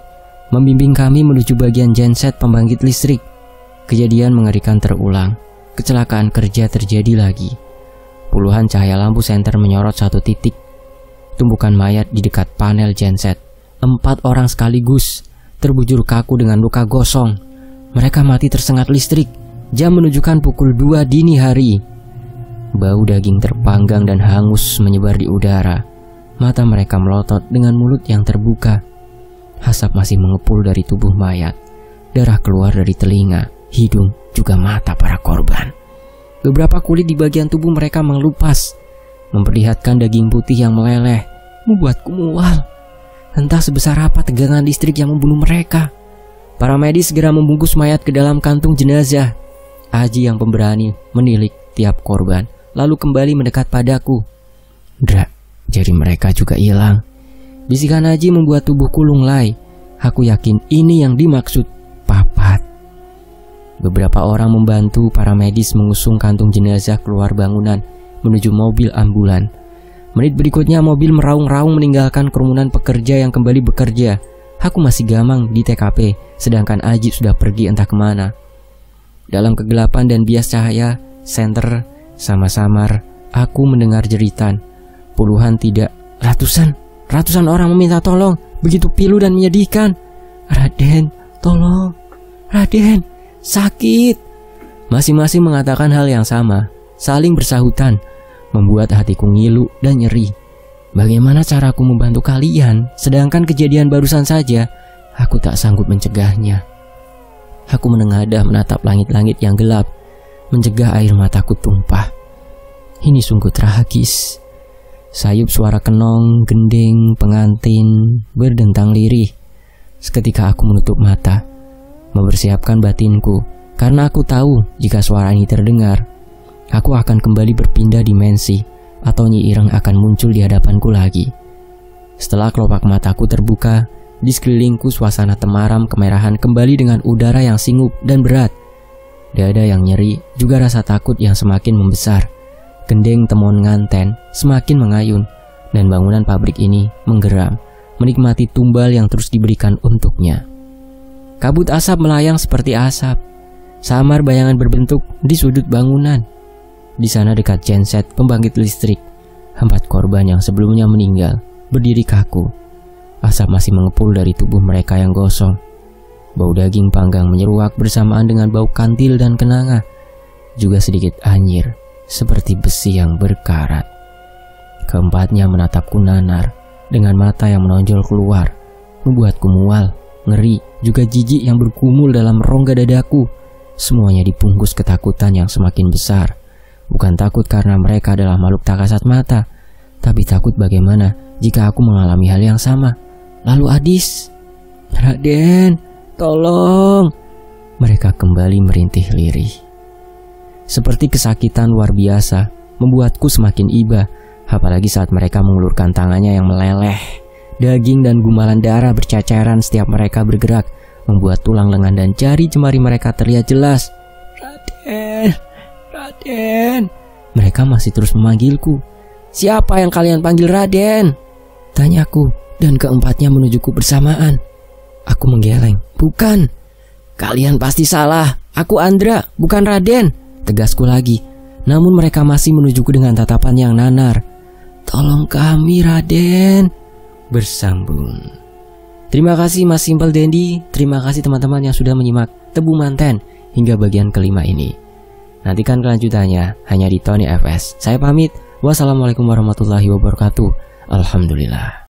membimbing kami menuju bagian genset pembangkit listrik. Kejadian mengerikan terulang. Kecelakaan kerja terjadi lagi. Puluhan cahaya lampu senter menyorot satu titik. Tumpukan mayat di dekat panel genset. 4 orang sekaligus, terbujur kaku dengan luka gosong. Mereka mati tersengat listrik. Jam menunjukkan pukul 2 dini hari. Bau daging terpanggang dan hangus menyebar di udara. Mata mereka melotot dengan mulut yang terbuka. Asap masih mengepul dari tubuh mayat. Darah keluar dari telinga, hidung, juga mata para korban. Beberapa kulit di bagian tubuh mereka mengelupas, memperlihatkan daging putih yang meleleh. Membuatku mual. Entah sebesar apa tegangan listrik yang membunuh mereka. Para medis segera membungkus mayat ke dalam kantung jenazah. Aji yang pemberani menilik tiap korban, lalu kembali mendekat padaku. Dra, jari mereka juga hilang. Bisikan Aji membuat tubuhku lunglai. Aku yakin ini yang dimaksud papat. Beberapa orang membantu para medis mengusung kantung jenazah keluar bangunan menuju mobil ambulan. Menit berikutnya mobil meraung-raung meninggalkan kerumunan pekerja yang kembali bekerja. Aku masih gamang di TKP, sedangkan Aji sudah pergi entah kemana. Dalam kegelapan dan bias cahaya, senter, samar-samar, aku mendengar jeritan. Puluhan tidak, ratusan orang meminta tolong. Begitu pilu dan menyedihkan. Raden, tolong. Raden, sakit. Masing-masing mengatakan hal yang sama, saling bersahutan, membuat hatiku ngilu dan nyeri. Bagaimana caraku membantu kalian, sedangkan kejadian barusan saja, aku tak sanggup mencegahnya. Aku menengadah menatap langit-langit yang gelap, mencegah air mataku tumpah. Ini sungguh tragis. Sayup suara kenong, gending, pengantin berdentang lirih. Seketika aku menutup mata, mempersiapkan batinku, karena aku tahu jika suara ini terdengar, aku akan kembali berpindah dimensi, atau Nyi Ireng akan muncul di hadapanku lagi. Setelah kelopak mataku terbuka, di sekelilingku suasana temaram kemerahan kembali dengan udara yang singup dan berat. Dada yang nyeri, juga rasa takut yang semakin membesar. Gendeng temon nganten semakin mengayun, dan bangunan pabrik ini menggeram, menikmati tumbal yang terus diberikan untuknya. Kabut asap melayang seperti asap. samar bayangan berbentuk di sudut bangunan. Di sana dekat genset pembangkit listrik, 4 korban yang sebelumnya meninggal berdiri kaku. Asap masih mengepul dari tubuh mereka yang gosong. Bau daging panggang menyeruak bersamaan dengan bau kantil dan kenanga. Juga sedikit anyir, seperti besi yang berkarat. Keempatnya menatapku nanar dengan mata yang menonjol keluar, membuatku mual, ngeri, juga jijik yang bergumul dalam rongga dadaku. Semuanya dibungkus ketakutan yang semakin besar. Bukan takut karena mereka adalah makhluk tak kasat mata, tapi takut bagaimana jika aku mengalami hal yang sama. Lalu Adis, "Raden, tolong!" Mereka kembali merintih lirih. Seperti kesakitan luar biasa, membuatku semakin iba, apalagi saat mereka mengulurkan tangannya yang meleleh. Daging dan gumpalan darah berceceran setiap mereka bergerak, membuat tulang lengan dan jari jemari mereka terlihat jelas. "Raden, Raden!" Mereka masih terus memanggilku. "Siapa yang kalian panggil Raden?" tanyaku, dan keempatnya menujuku bersamaan. Aku menggeleng. "Bukan, kalian pasti salah. Aku Andra, bukan Raden," tegasku lagi. Namun mereka masih menujuku dengan tatapan yang nanar. "Tolong kami, Raden," bersambung. Terima kasih Mas Simple Dandy. Terima kasih teman-teman yang sudah menyimak Tebu Manten hingga bagian kelima ini. Nantikan kelanjutannya hanya di Tony FS. Saya pamit. Wassalamualaikum warahmatullahi wabarakatuh. Alhamdulillah.